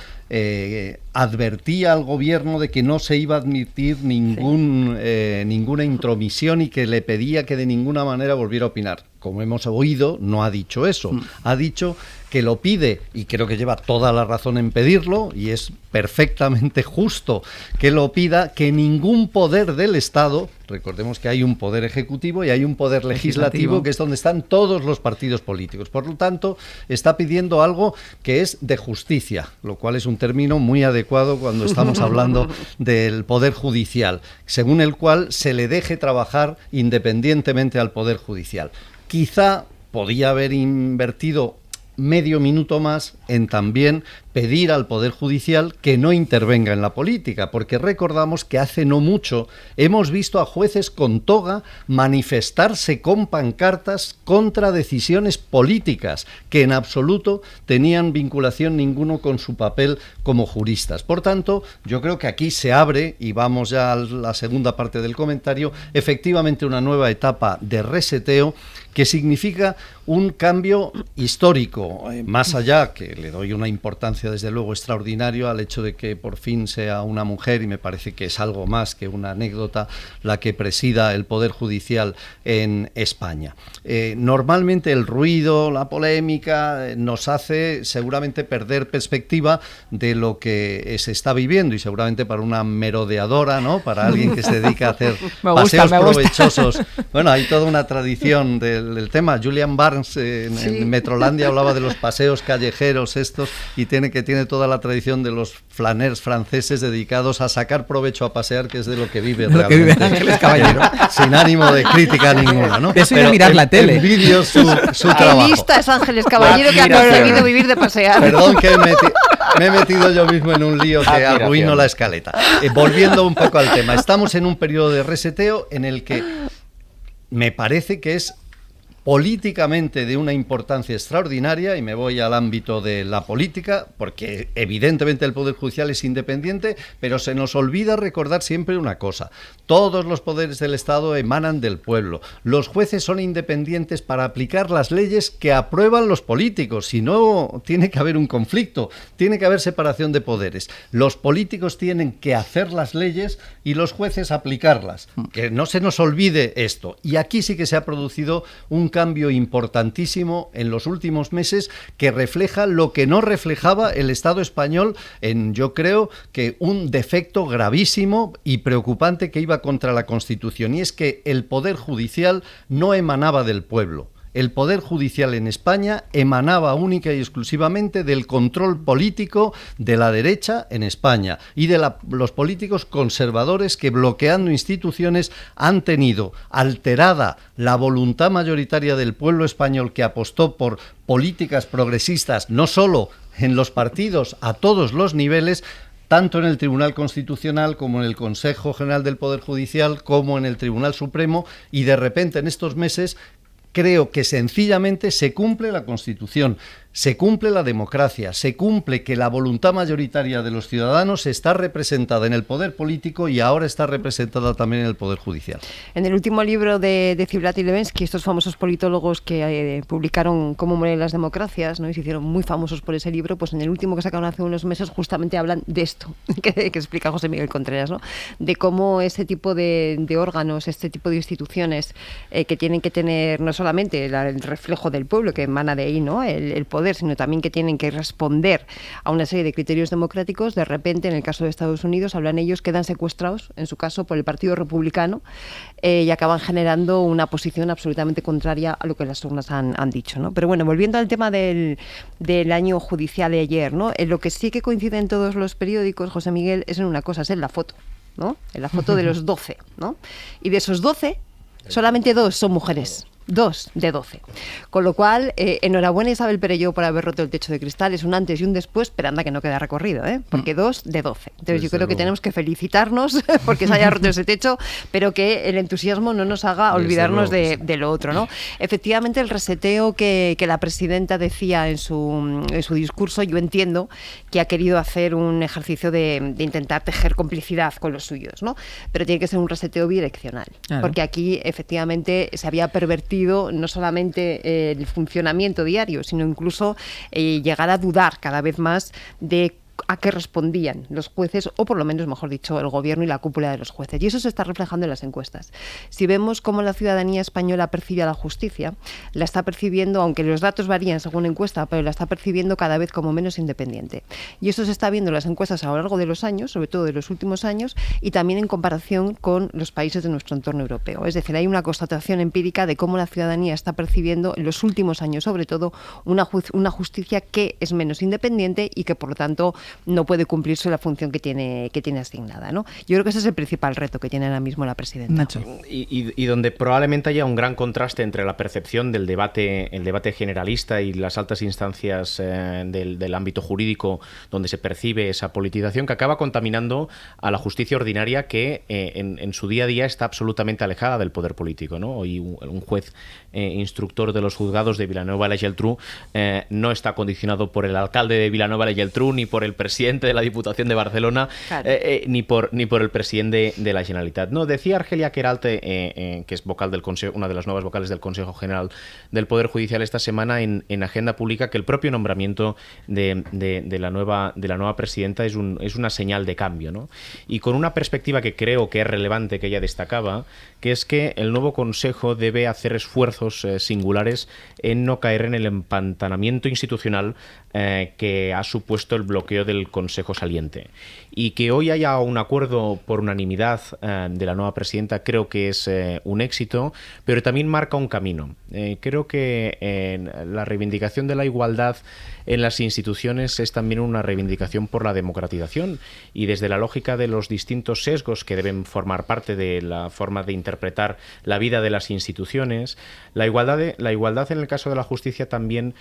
advertía al gobierno de que no se iba a admitir ninguna intromisión y que le pedía que de ninguna manera volviera a opinar. Como hemos oído, no ha dicho eso. Ha dicho que lo pide, y creo que lleva toda la razón en pedirlo, y es perfectamente justo que lo pida, que ningún poder del Estado, recordemos que hay un poder ejecutivo y hay un poder legislativo, que es donde están todos los partidos políticos. Por lo tanto, está pidiendo algo que es de justicia, lo cual es un término muy adecuado cuando estamos hablando del Poder Judicial, según el cual se le deje trabajar independientemente al Poder Judicial. Quizá podía haber invertido medio minuto más en también pedir al Poder Judicial que no intervenga en la política, porque recordamos que hace no mucho hemos visto a jueces con toga manifestarse con pancartas contra decisiones políticas que en absoluto tenían vinculación ninguno con su papel como juristas. Por tanto, yo creo que aquí se abre, y vamos ya a la segunda parte del comentario, efectivamente una nueva etapa de reseteo que significa un cambio histórico, más allá, que le doy una importancia desde luego extraordinaria al hecho de que por fin sea una mujer, y me parece que es algo más que una anécdota, la que presida el Poder Judicial en España. Normalmente el ruido, la polémica, nos hace seguramente perder perspectiva de lo que se está viviendo, y seguramente para una merodeadora, ¿no?, para alguien que se dedica a hacer paseos provechosos. Bueno, hay toda una tradición del el tema. Julian Barnes en Metrolandia hablaba de los paseos callejeros estos y tiene toda la tradición de los flaners franceses dedicados a sacar provecho a pasear, que es de lo que vive de lo que vive Ángeles Caballero. Sin ánimo de crítica ninguna, ¿no? Eso iba a mirar la tele. Envidio su trabajo. Qué lista es Ángeles Caballero, que ha conseguido vivir de pasear. Perdón que me he metido yo mismo en un lío que arruino la escaleta. Volviendo un poco al tema, estamos en un periodo de reseteo en el que me parece que es políticamente de una importancia extraordinaria, y me voy al ámbito de la política, porque evidentemente el Poder Judicial es independiente, pero se nos olvida recordar siempre una cosa: todos los poderes del Estado emanan del pueblo. Los jueces son independientes para aplicar las leyes que aprueban los políticos, si no tiene que haber un conflicto, tiene que haber separación de poderes. Los políticos tienen que hacer las leyes y los jueces aplicarlas. Que no se nos olvide esto. Y aquí sí que se ha producido un cambio importantísimo en los últimos meses que refleja lo que no reflejaba el Estado español en, yo creo, que un defecto gravísimo y preocupante que iba contra la Constitución, y es que el Poder Judicial no emanaba del pueblo. El Poder Judicial en España emanaba única y exclusivamente del control político de la derecha en España y de los políticos conservadores que, bloqueando instituciones, han tenido alterada la voluntad mayoritaria del pueblo español, que apostó por políticas progresistas, no solo en los partidos, a todos los niveles, tanto en el Tribunal Constitucional como en el Consejo General del Poder Judicial, como en el Tribunal Supremo, y de repente en estos meses creo que sencillamente se cumple la Constitución, se cumple la democracia, se cumple que la voluntad mayoritaria de los ciudadanos está representada en el poder político y ahora está representada también en el Poder Judicial. En el último libro de Ziblatt y Levensky, estos famosos politólogos que publicaron Cómo mueren las democracias, ¿no? Y se hicieron muy famosos por ese libro, pues en el último que sacaron hace unos meses justamente hablan de esto, que explica José Miguel Contreras, ¿no? De cómo ese tipo de órganos, este tipo de instituciones que tienen que tener no solamente el reflejo del pueblo que emana de ahí, ¿no? El poder, sino también que tienen que responder a una serie de criterios democráticos, de repente, en el caso de Estados Unidos, hablan ellos, quedan secuestrados, en su caso, por el Partido Republicano, y acaban generando una posición absolutamente contraria a lo que las urnas han dicho, ¿no? Pero bueno, volviendo al tema del año judicial de ayer, ¿no? Lo que sí que coincide en todos los periódicos, José Miguel, es en una cosa, es en la foto, ¿no? En la foto de los 12, ¿no? Y de esos 12, solamente 2 son mujeres. 2 de 12. Con lo cual, enhorabuena Isabel Perelló por haber roto el techo de cristal. Es un antes y un después, pero anda que no queda recorrido, ¿eh? Porque 2 de 12. Entonces yo creo que tenemos que felicitarnos porque se haya roto ese techo, pero que el entusiasmo no nos haga olvidarnos de lo otro, ¿no? Efectivamente, el reseteo que la presidenta decía en su discurso, yo entiendo que ha querido hacer un ejercicio de intentar tejer complicidad con los suyos, ¿no? Pero tiene que ser un reseteo bidireccional, claro. Porque aquí efectivamente se había pervertido no solamente el funcionamiento diario, sino incluso llegar a dudar cada vez más de a qué respondían los jueces, o por lo menos, mejor dicho, el gobierno y la cúpula de los jueces. Y eso se está reflejando en las encuestas. Si vemos cómo la ciudadanía española percibe a la justicia, la está percibiendo, aunque los datos varían según encuesta, pero la está percibiendo cada vez como menos independiente. Y eso se está viendo en las encuestas a lo largo de los años, sobre todo de los últimos años, y también en comparación con los países de nuestro entorno europeo. Es decir, hay una constatación empírica de cómo la ciudadanía está percibiendo en los últimos años, sobre todo, una justicia que es menos independiente y que, por lo tanto, no puede cumplirse la función que tiene asignada, ¿no? Yo creo que ese es el principal reto que tiene ahora mismo la presidenta. Nacho. Y donde probablemente haya un gran contraste entre la percepción del debate, el debate generalista y las altas instancias del ámbito jurídico, donde se percibe esa politización que acaba contaminando a la justicia ordinaria, que en su día a día está absolutamente alejada del poder político, ¿no? Hoy un juez instructor de los juzgados de Vilanova y la Geltrú no está condicionado por el alcalde de Vilanova y la Geltrú, ni por el presidente de la Diputación de Barcelona, claro. ni por el presidente de la Generalitat. No, decía Argelia Queralte, que es vocal del Consejo, una de las nuevas vocales del Consejo General del Poder Judicial esta semana en Agenda Pública, que el propio nombramiento de la nueva presidenta es una señal de cambio, ¿no? Y con una perspectiva que creo que es relevante, que ella destacaba, que es que el nuevo Consejo debe hacer esfuerzos singulares en no caer en el empantanamiento institucional que ha supuesto el bloqueo europeo del Consejo saliente. Y que hoy haya un acuerdo por unanimidad de la nueva presidenta creo que es un éxito, pero también marca un camino. Creo que la reivindicación de la igualdad en las instituciones es también una reivindicación por la democratización, y desde la lógica de los distintos sesgos que deben formar parte de la forma de interpretar la vida de las instituciones, la igualdad en el caso de la justicia también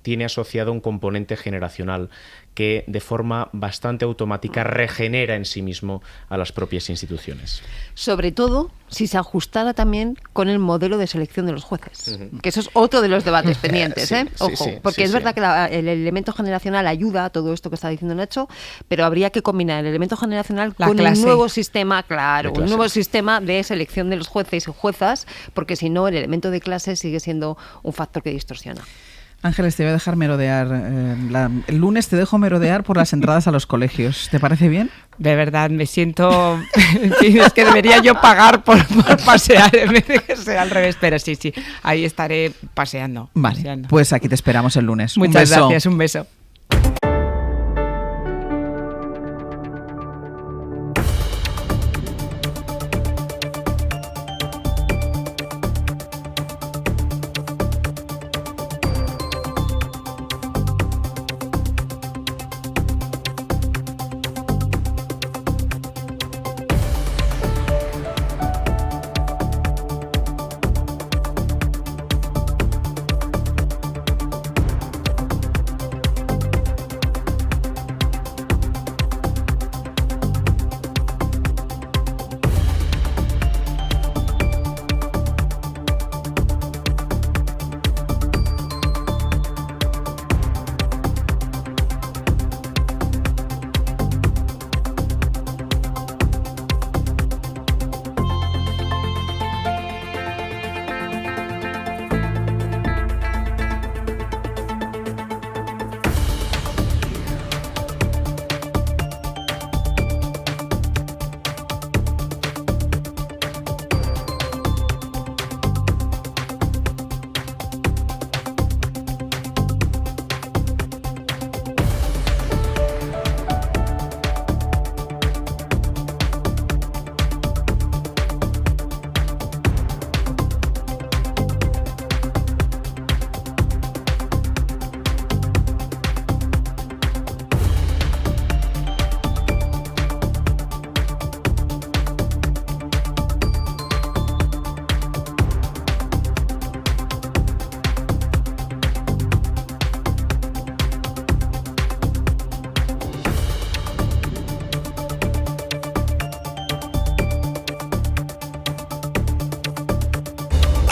tiene asociado un componente generacional que de forma bastante automática regenera en sí mismo a las propias instituciones. Sobre todo si se ajustara también con el modelo de selección de los jueces, que eso es otro de los debates pendientes, sí, ojo, sí, porque es verdad que el elemento generacional ayuda a todo esto que está diciendo Nacho, pero habría que combinar el elemento generacional con un nuevo sistema, un nuevo sistema de selección de los jueces y juezas, porque si no el elemento de clase sigue siendo un factor que distorsiona. Ángeles, te voy a dejar merodear. El lunes te dejo merodear por las entradas a los colegios. ¿Te parece bien? De verdad, me siento... es que debería yo pagar por pasear en vez de que sea al revés, pero sí, ahí estaré paseando. Vale, pues aquí te esperamos el lunes. Muchas gracias, un beso.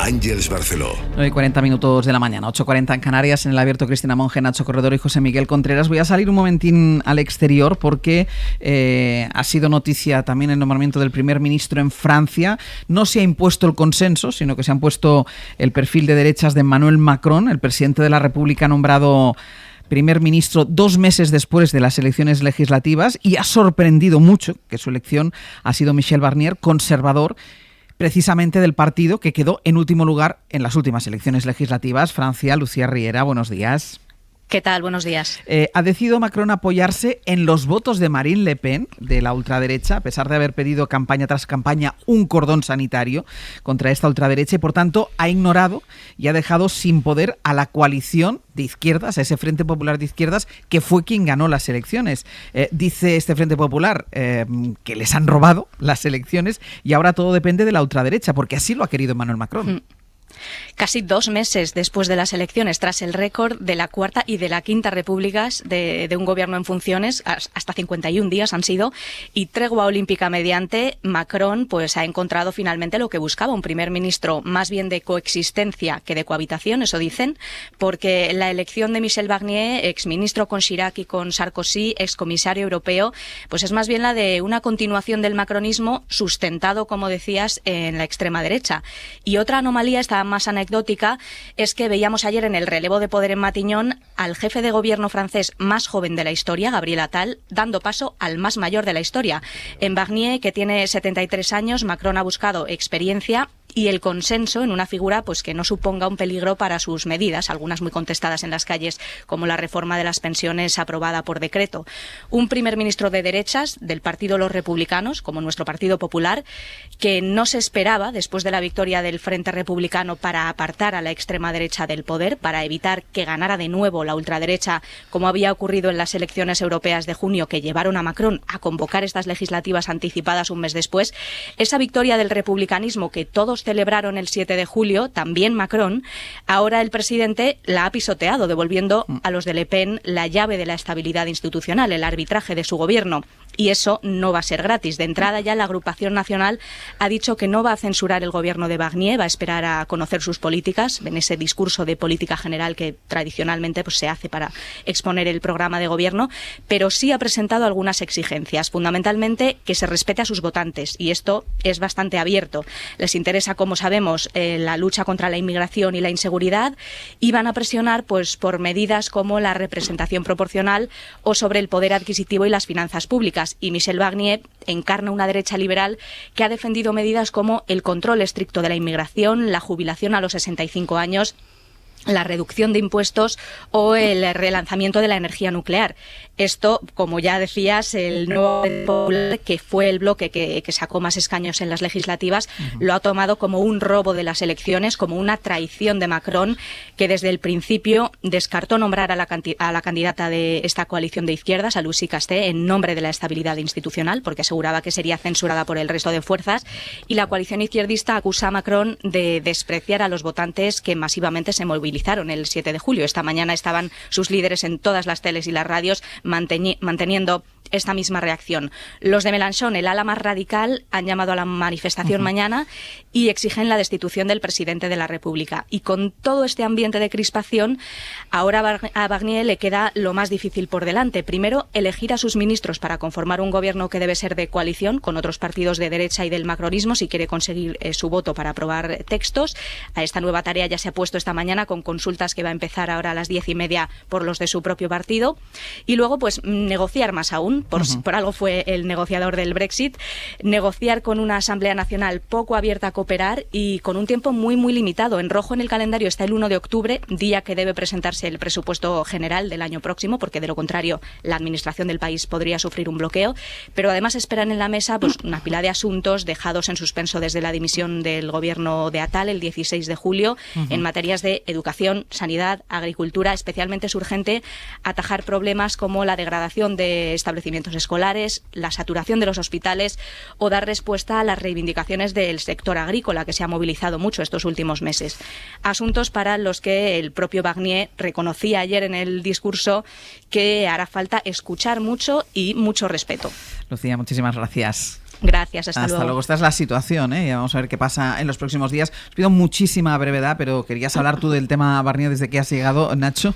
Ángeles Barceló. 9:40 minutos de la mañana, 8:40 en Canarias, en el abierto Cristina Monge, Nacho Corredor y José Miguel Contreras. Voy a salir un momentín al exterior porque ha sido noticia también el nombramiento del primer ministro en Francia. No se ha impuesto el consenso, sino que se ha impuesto el perfil de derechas de Emmanuel Macron. El presidente de la República ha nombrado primer ministro 2 meses después de las elecciones legislativas y ha sorprendido mucho que su elección ha sido Michel Barnier, conservador, precisamente del partido que quedó en último lugar en las últimas elecciones legislativas. Francia, Lucía Riera, buenos días. ¿Qué tal? Buenos días. ¿Ha decidido Macron apoyarse en los votos de Marine Le Pen, de la ultraderecha, a pesar de haber pedido campaña tras campaña un cordón sanitario contra esta ultraderecha, y por tanto ha ignorado y ha dejado sin poder a la coalición de izquierdas, a ese Frente Popular de Izquierdas, que fue quien ganó las elecciones? Dice este Frente Popular que les han robado las elecciones y ahora todo depende de la ultraderecha, porque así lo ha querido Emmanuel Macron. Casi 2 meses después de las elecciones, tras el récord de la Cuarta y de la Quinta Repúblicas de un gobierno en funciones, hasta 51 días han sido, y tregua olímpica mediante, Macron pues ha encontrado finalmente lo que buscaba, un primer ministro más bien de coexistencia que de cohabitación, eso dicen, porque la elección de Michel Barnier, exministro con Chirac y con Sarkozy, excomisario europeo, pues es más bien la de una continuación del macronismo sustentado, como decías, en la extrema derecha. Y otra anomalía, esta más anecdótica, es que veíamos ayer en el relevo de poder en Matignon al jefe de gobierno francés más joven de la historia, Gabriel Attal, dando paso al más mayor de la historia. En Barnier, que tiene 73 años, Macron ha buscado experiencia y el consenso en una figura pues que no suponga un peligro para sus medidas, algunas muy contestadas en las calles, como la reforma de las pensiones aprobada por decreto. Un primer ministro de derechas del partido Los Republicanos, como nuestro Partido Popular, que no se esperaba después de la victoria del Frente Republicano para apartar a la extrema derecha del poder, para evitar que ganara de nuevo la ultraderecha, como había ocurrido en las elecciones europeas de junio, que llevaron a Macron a convocar estas legislativas anticipadas un mes después. Esa victoria del republicanismo que todos celebraron el 7 de julio, también Macron, ahora el presidente la ha pisoteado, devolviendo a los de Le Pen la llave de la estabilidad institucional, el arbitraje de su gobierno. Y eso no va a ser gratis. De entrada ya la agrupación nacional ha dicho que no va a censurar el gobierno de Barnier, va a esperar a conocer sus políticas, en ese discurso de política general que tradicionalmente pues, se hace para exponer el programa de gobierno, pero sí ha presentado algunas exigencias, fundamentalmente que se respete a sus votantes, y esto es bastante abierto. Les interesa, como sabemos, la lucha contra la inmigración y la inseguridad, y van a presionar pues, por medidas como la representación proporcional o sobre el poder adquisitivo y las finanzas públicas. Y Michel Barnier encarna una derecha liberal que ha defendido medidas como el control estricto de la inmigración, la jubilación a los 65 años, la reducción de impuestos o el relanzamiento de la energía nuclear. Esto, como ya decías, el nuevo Popular, que fue el bloque que sacó más escaños en las legislativas, lo ha tomado como un robo de las elecciones, como una traición de Macron, que desde el principio descartó nombrar a la candidata de esta coalición de izquierdas, a Lucie Casté, en nombre de la estabilidad institucional, porque aseguraba que sería censurada por el resto de fuerzas, y la coalición izquierdista acusa a Macron de despreciar a los votantes que masivamente se movilizaron el 7 de julio. Esta mañana estaban sus líderes en todas las teles y las radios manteniendo esta misma reacción. Los de Mélenchon, el ala más radical, han llamado a la manifestación mañana y exigen la destitución del presidente de la República. Y con todo este ambiente de crispación, ahora a Barnier le queda lo más difícil por delante. Primero, elegir a sus ministros para conformar un gobierno que debe ser de coalición con otros partidos de derecha y del macronismo si quiere conseguir su voto para aprobar textos. A esta nueva tarea ya se ha puesto esta mañana con consultas que va a empezar ahora a las 10:30 por los de su propio partido. Y luego, pues, negociar más aún. Por algo fue el negociador del Brexit, negociar con una Asamblea Nacional poco abierta a cooperar y con un tiempo muy, muy limitado. En rojo en el calendario está el 1 de octubre, día que debe presentarse el presupuesto general del año próximo, porque de lo contrario la administración del país podría sufrir un bloqueo. Pero además esperan en la mesa pues, una pila de asuntos dejados en suspenso desde la dimisión del gobierno de Attal el 16 de julio en materias de educación, sanidad, agricultura. Especialmente es urgente atajar problemas como la degradación de establecimientos escolares, la saturación de los hospitales o dar respuesta a las reivindicaciones del sector agrícola, que se ha movilizado mucho estos últimos meses. Asuntos para los que el propio Barnier reconocía ayer en el discurso que hará falta escuchar mucho y mucho respeto. Lucía, muchísimas gracias. Gracias, hasta luego. Esta es la situación, ¿eh? Vamos a ver qué pasa en los próximos días. Os pido muchísima brevedad, pero querías hablar tú del tema Barnier desde que has llegado, Nacho.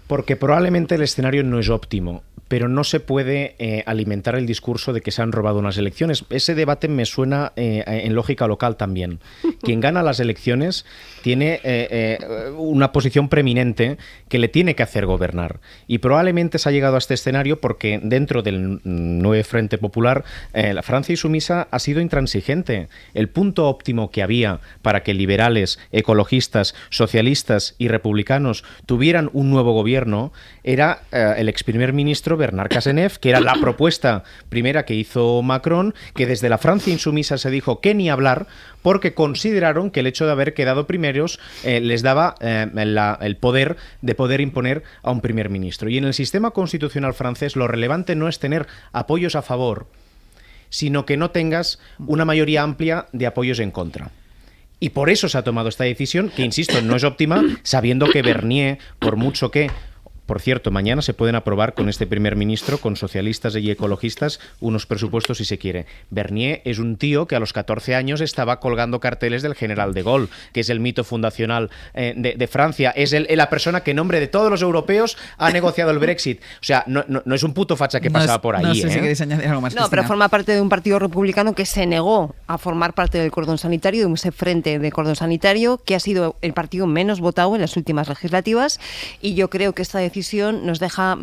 Porque probablemente el escenario no es óptimo, pero no se puede alimentar el discurso de que se han robado unas elecciones. Ese debate me suena en lógica local también. Quien gana las elecciones tiene una posición preeminente que le tiene que hacer gobernar. Y probablemente se ha llegado a este escenario porque dentro del nuevo Frente Popular, la Francia insumisa ha sido intransigente. El punto óptimo que había para que liberales, ecologistas, socialistas y republicanos tuvieran un nuevo gobierno era el ex primer ministro Bernard Cazeneuve, que era la propuesta primera que hizo Macron, que desde la Francia insumisa se dijo que ni hablar, porque consideraron que el hecho de haber quedado primeros les daba el poder de poder imponer a un primer ministro. Y en el sistema constitucional francés lo relevante no es tener apoyos a favor, sino que no tengas una mayoría amplia de apoyos en contra. Y por eso se ha tomado esta decisión, que, insisto, no es óptima, sabiendo que Barnier, por mucho que... Por cierto, mañana se pueden aprobar con este primer ministro, con socialistas y ecologistas, unos presupuestos si se quiere. Barnier es un tío que a los 14 años estaba colgando carteles del general de Gaulle, que es el mito fundacional de Francia. Es la persona que en nombre de todos los europeos ha negociado el Brexit. O sea, no es un puto facha que pasaba por ahí. No sé si queréis añadir algo más, No, pero Cristina. forma parte de un partido republicano que se negó a formar parte del cordón sanitario, de ese frente de cordón sanitario, que ha sido el partido menos votado en las últimas legislativas. Y yo creo que esta decisión decisión nos deja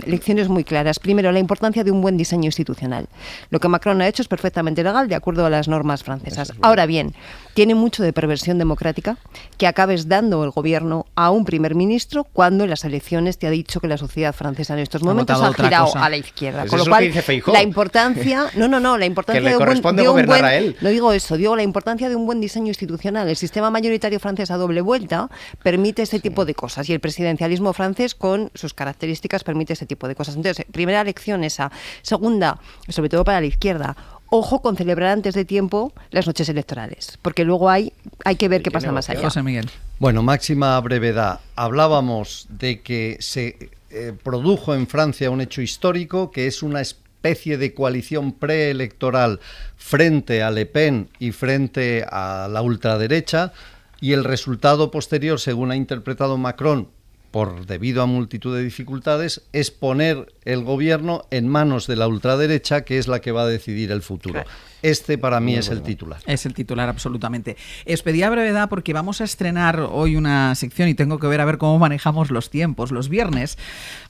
lecciones muy claras. Primero, la importancia de un buen diseño institucional. Lo que Macron ha hecho es perfectamente legal de acuerdo a las normas francesas. Ahora bien, tiene mucho de perversión democrática que acabes dando el gobierno a un primer ministro cuando en las elecciones te ha dicho que la sociedad francesa en estos momentos ha girado a la izquierda. Pues con lo cual, la importancia... la importancia que le corresponde gobernar a él. No digo eso, digo la importancia de un buen diseño institucional. El sistema mayoritario francés a doble vuelta permite este tipo de cosas y el presidencialismo francés con sus características permite este tipo de cosas. Entonces, primera lección esa. Segunda, sobre todo para la izquierda, ojo con celebrar antes de tiempo las noches electorales, porque luego hay que ver qué pasa más allá. José Miguel. Bueno, máxima brevedad. Hablábamos de que se produjo en Francia un hecho histórico, que es una especie de coalición preelectoral frente a Le Pen y frente a la ultraderecha, y el resultado posterior, según ha interpretado Macron, debido a multitud de dificultades, es poner el gobierno en manos de la ultraderecha, que es la que va a decidir el futuro. Este para mí es el titular. Es el titular, absolutamente. Os pedía brevedad porque vamos a estrenar hoy una sección y tengo que ver a ver cómo manejamos los tiempos. Los viernes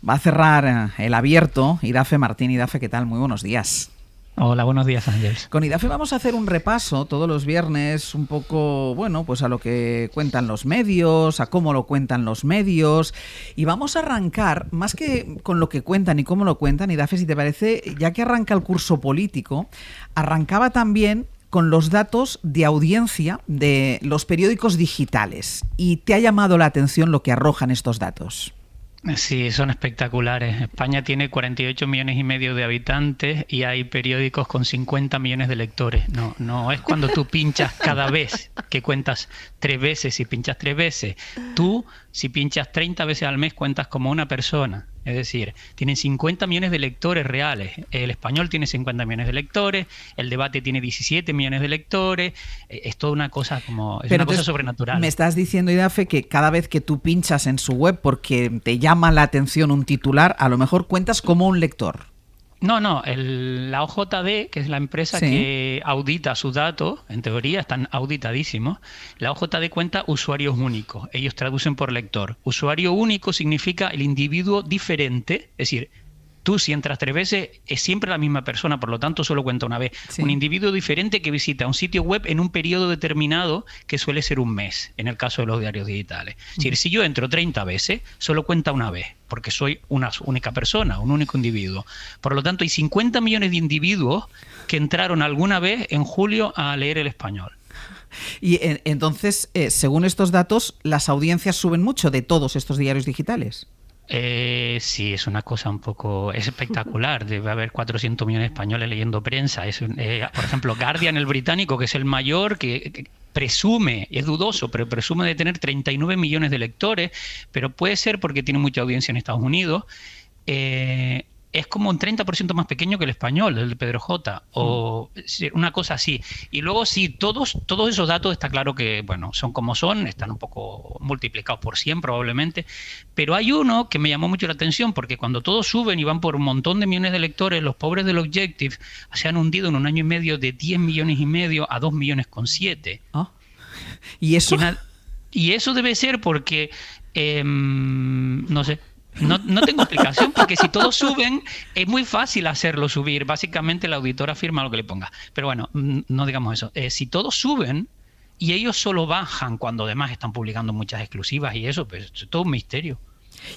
va a cerrar el abierto Idafe Martín. Idafe, ¿qué tal? Muy buenos días. Hola, buenos días, Ángeles. Con Idafe vamos a hacer un repaso todos los viernes, un poco, pues a lo que cuentan los medios, a cómo lo cuentan los medios, y vamos a arrancar, más que con lo que cuentan y cómo lo cuentan, Idafe, si te parece, ya que arranca el curso político, arrancaba también con los datos de audiencia de los periódicos digitales, y te ha llamado la atención lo que arrojan estos datos. Sí, son espectaculares. España tiene 48 millones y medio de habitantes y hay periódicos con 50 millones de lectores. No es cuando tú pinchas cada vez que cuentas 3 veces y pinchas 3 veces. Tú, si pinchas 30 veces al mes, cuentas como una persona. Es decir, tienen 50 millones de lectores reales. El Español tiene 50 millones de lectores, el Debate tiene 17 millones de lectores. Es toda una cosa cosa sobrenatural. Me estás diciendo, Idafe, que cada vez que tú pinchas en su web porque te llama la atención un titular, a lo mejor cuentas como un lector. No, la OJD, que es la empresa que audita sus datos, en teoría están auditadísimos, la OJD cuenta usuarios únicos, ellos traducen por lector. Usuario único significa el individuo diferente, es decir, tú si entras 3 veces es siempre la misma persona, por lo tanto solo cuenta una vez. Sí. Un individuo diferente que visita un sitio web en un periodo determinado que suele ser un mes, en el caso de los diarios digitales. Es decir, si yo entro 30 veces, solo cuenta una vez, porque soy una única persona, un único individuo. Por lo tanto, hay 50 millones de individuos que entraron alguna vez en julio a leer El Español. Y entonces, según estos datos, las audiencias suben mucho de todos estos diarios digitales. Sí, es una cosa es espectacular. Debe haber 400 millones de españoles leyendo prensa. Por ejemplo, Guardian, el británico, que es el mayor, que presume, es dudoso, pero presume de tener 39 millones de lectores, pero puede ser porque tiene mucha audiencia en Estados Unidos. Es como un 30% más pequeño que el Español, el de Pedro J, o una cosa así. Y luego sí, todos esos datos está claro que, son como son, están un poco multiplicados por 100 probablemente, pero hay uno que me llamó mucho la atención, porque cuando todos suben y van por un montón de millones de lectores, los pobres del Objective se han hundido en un año y medio de 10 millones y medio a 2 millones con 7. ¿Ah? ¿Y eso? Y eso debe ser porque, no sé, no tengo explicación, porque si todos suben, es muy fácil hacerlo subir. Básicamente la auditora firma lo que le ponga. Pero bueno, no digamos eso. Si todos suben y ellos solo bajan cuando además están publicando muchas exclusivas y eso, pues es todo un misterio.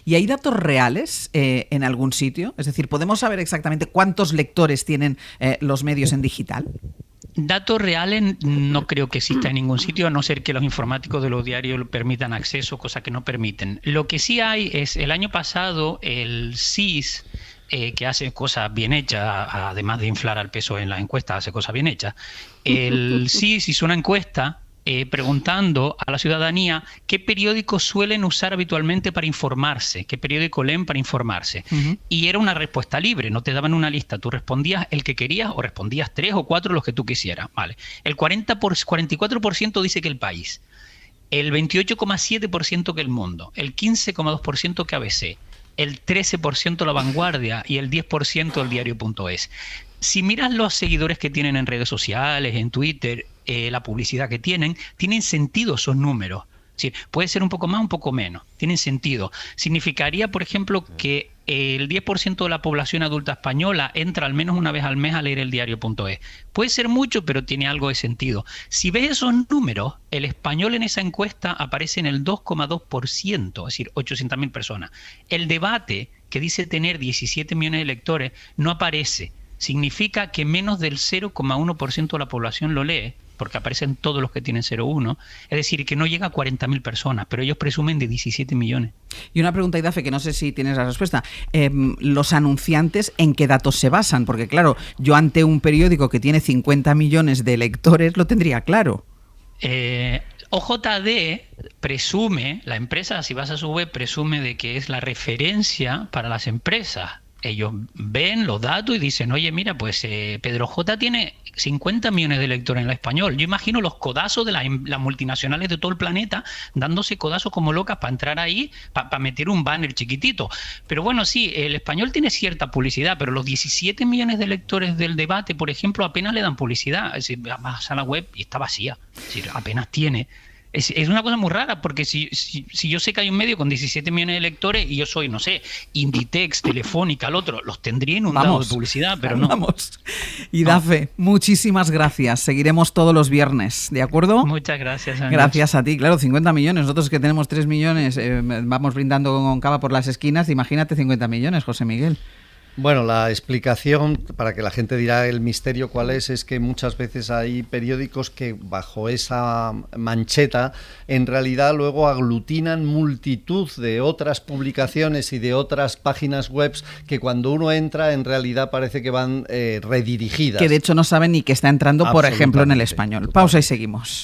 ¿Y hay datos reales en algún sitio? Es decir, ¿podemos saber exactamente cuántos lectores tienen los medios en digital? Datos reales no creo que exista en ningún sitio, a no ser que los informáticos de los diarios permitan acceso, cosa que no permiten. Lo que sí hay es, el año pasado, el CIS, que hace cosas bien hechas, además de inflar al peso en las encuestas, hace cosas bien hechas. El CIS hizo una encuesta preguntando a la ciudadanía qué periódicos suelen usar habitualmente para informarse, qué periódico leen para informarse. Y era una respuesta libre, no te daban una lista, tú respondías el que querías o respondías 3 o 4 los que tú quisieras. Vale. El 44% dice que El País, el 28,7% que El Mundo, el 15,2% que ABC, el 13% La Vanguardia y el 10% el Diario.es. Si miras los seguidores que tienen en redes sociales, en Twitter, la publicidad que tienen sentido esos números. decir, puede ser un poco más, un poco menos. Tienen sentido. Significaría, por ejemplo, que el 10% de la población adulta española entra al menos una vez al mes a leer el diario.es. Puede ser mucho, pero tiene algo de sentido. Si ves esos números, el español en esa encuesta aparece en el 2,2%, es decir, 800.000 personas. El debate, que dice tener 17 millones de lectores, no aparece. Significa que menos del 0,1% de la población lo lee, porque aparecen todos los que tienen 0,1, es decir, que no llega a 40.000 personas, pero ellos presumen de 17 millones. Y una pregunta, Idafe, que no sé si tienes la respuesta. ¿Los anunciantes en qué datos se basan? Porque claro, yo ante un periódico que tiene 50 millones de lectores lo tendría claro. OJD presume, la empresa, si vas a su web, presume de que es la referencia para las empresas. Ellos ven los datos y dicen, oye, mira, pues Pedro J tiene 50 millones de lectores en el español. Yo imagino los codazos de las multinacionales de todo el planeta dándose codazos como locas para entrar ahí, para meter un banner chiquitito. Pero bueno, sí, el español tiene cierta publicidad, pero los 17 millones de lectores del debate, por ejemplo, apenas le dan publicidad. Es decir, vas a la web y está vacía. Es decir, apenas tiene. Es una cosa muy rara, porque si yo sé que hay un medio con 17 millones de lectores y yo soy, no sé, Inditex, Telefónica, el otro, los tendría inundados de publicidad, pero no. Vamos. Idafe, muchísimas gracias. Seguiremos todos los viernes, ¿de acuerdo? Muchas gracias, Ángeles. Gracias a ti. Claro, 50 millones. Nosotros que tenemos 3 millones, vamos brindando con cava por las esquinas. Imagínate 50 millones, José Miguel. Bueno, la explicación, para que la gente dirá el misterio cuál es que muchas veces hay periódicos que bajo esa mancheta en realidad luego aglutinan multitud de otras publicaciones y de otras páginas web que cuando uno entra en realidad parece que van redirigidas. Que de hecho no saben ni que está entrando, por ejemplo, en el español. Pausa y seguimos.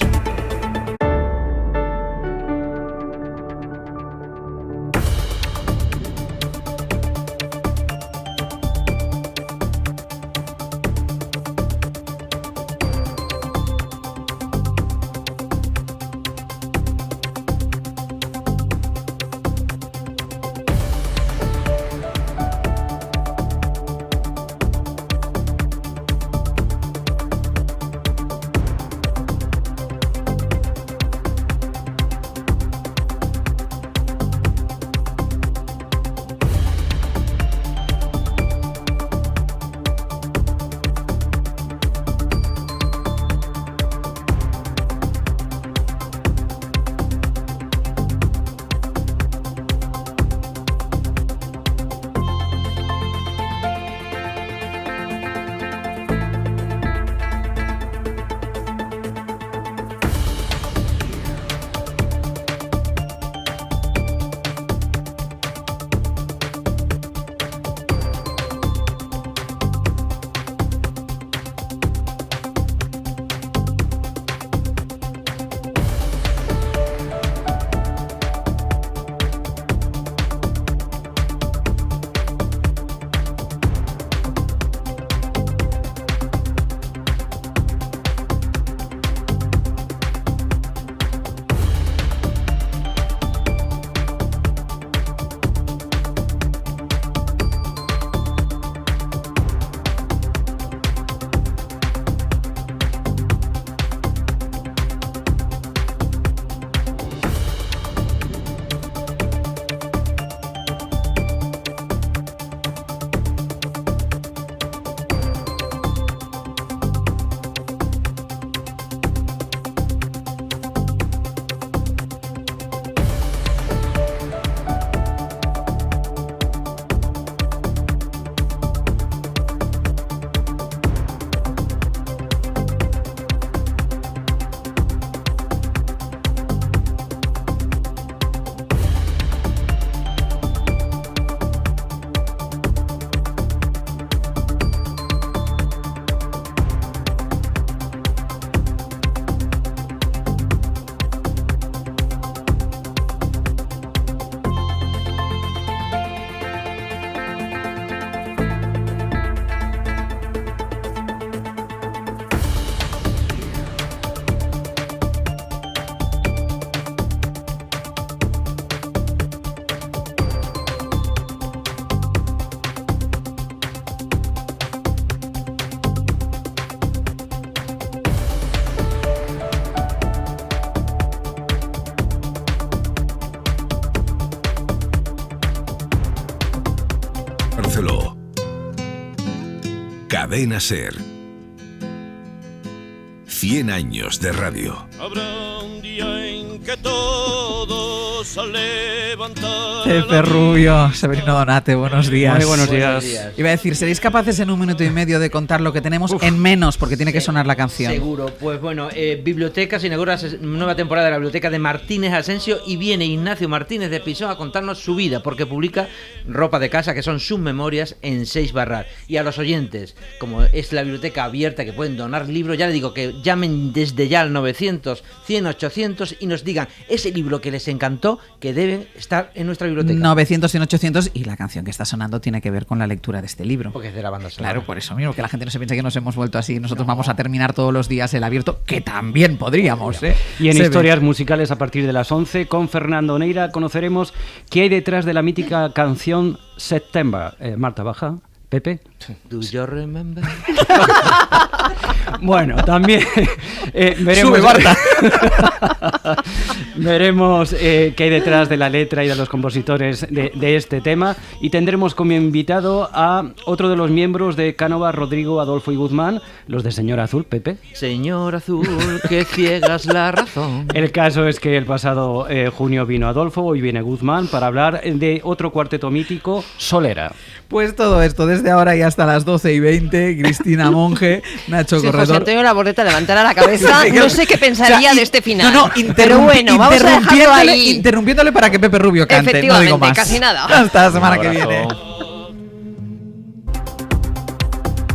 Cadena SER. 100 años de radio. Habrá un día en que todos al levantar Pepe Rubio, Severino Donate, buenos días. Muy buenos días. Iba a decir, ¿seréis capaces en 1 minuto y medio de contar lo que tenemos en menos? Porque tiene que sonar la canción. Seguro. Pues bueno, Biblioteca se inaugura nueva temporada de la Biblioteca de Martínez Asensio y viene Ignacio Martínez de Pisón a contarnos su vida, porque publica Ropa de casa, que son sus memorias en 6 barras. Y a los oyentes, como es la biblioteca abierta que pueden donar libros, ya les digo que llamen desde ya al 900 100 800 y nos digan ese libro que les encantó, que deben estar en nuestra biblioteca. 900, 100, 800, y la canción que está sonando tiene que ver con la lectura de este libro. Porque es de la banda sonora. Claro, por eso mismo, que la gente no se piense que nos hemos vuelto así. Nosotros vamos a terminar todos los días el abierto, que también podríamos. Y en historias musicales a partir de las 11, con Fernando Neira, conoceremos qué hay detrás de la mítica canción September. Marta, baja. Pepe. Do you remember? Bueno, también veremos. Sube, Marta. Veremos qué hay detrás de la letra y de los compositores de este tema. Y tendremos como invitado a otro de los miembros de Cánovas, Rodrigo, Adolfo y Guzmán, los de Señor Azul, Pepe. Señor Azul, que ciegas la razón. El caso es que el pasado junio vino Adolfo, hoy viene Guzmán para hablar de otro cuarteto mítico, Solera. Pues todo esto desde ahora y hasta las 12:20. Cristina Monge, Nacho Si Corredor. José Antonio Laborreta levantara la cabeza, no sé qué pensaría de este final. No, pero bueno, vamos a dejarlo ahí. Interrumpiéndole para que Pepe Rubio cante. No digo más. Casi nada. Hasta la semana que viene.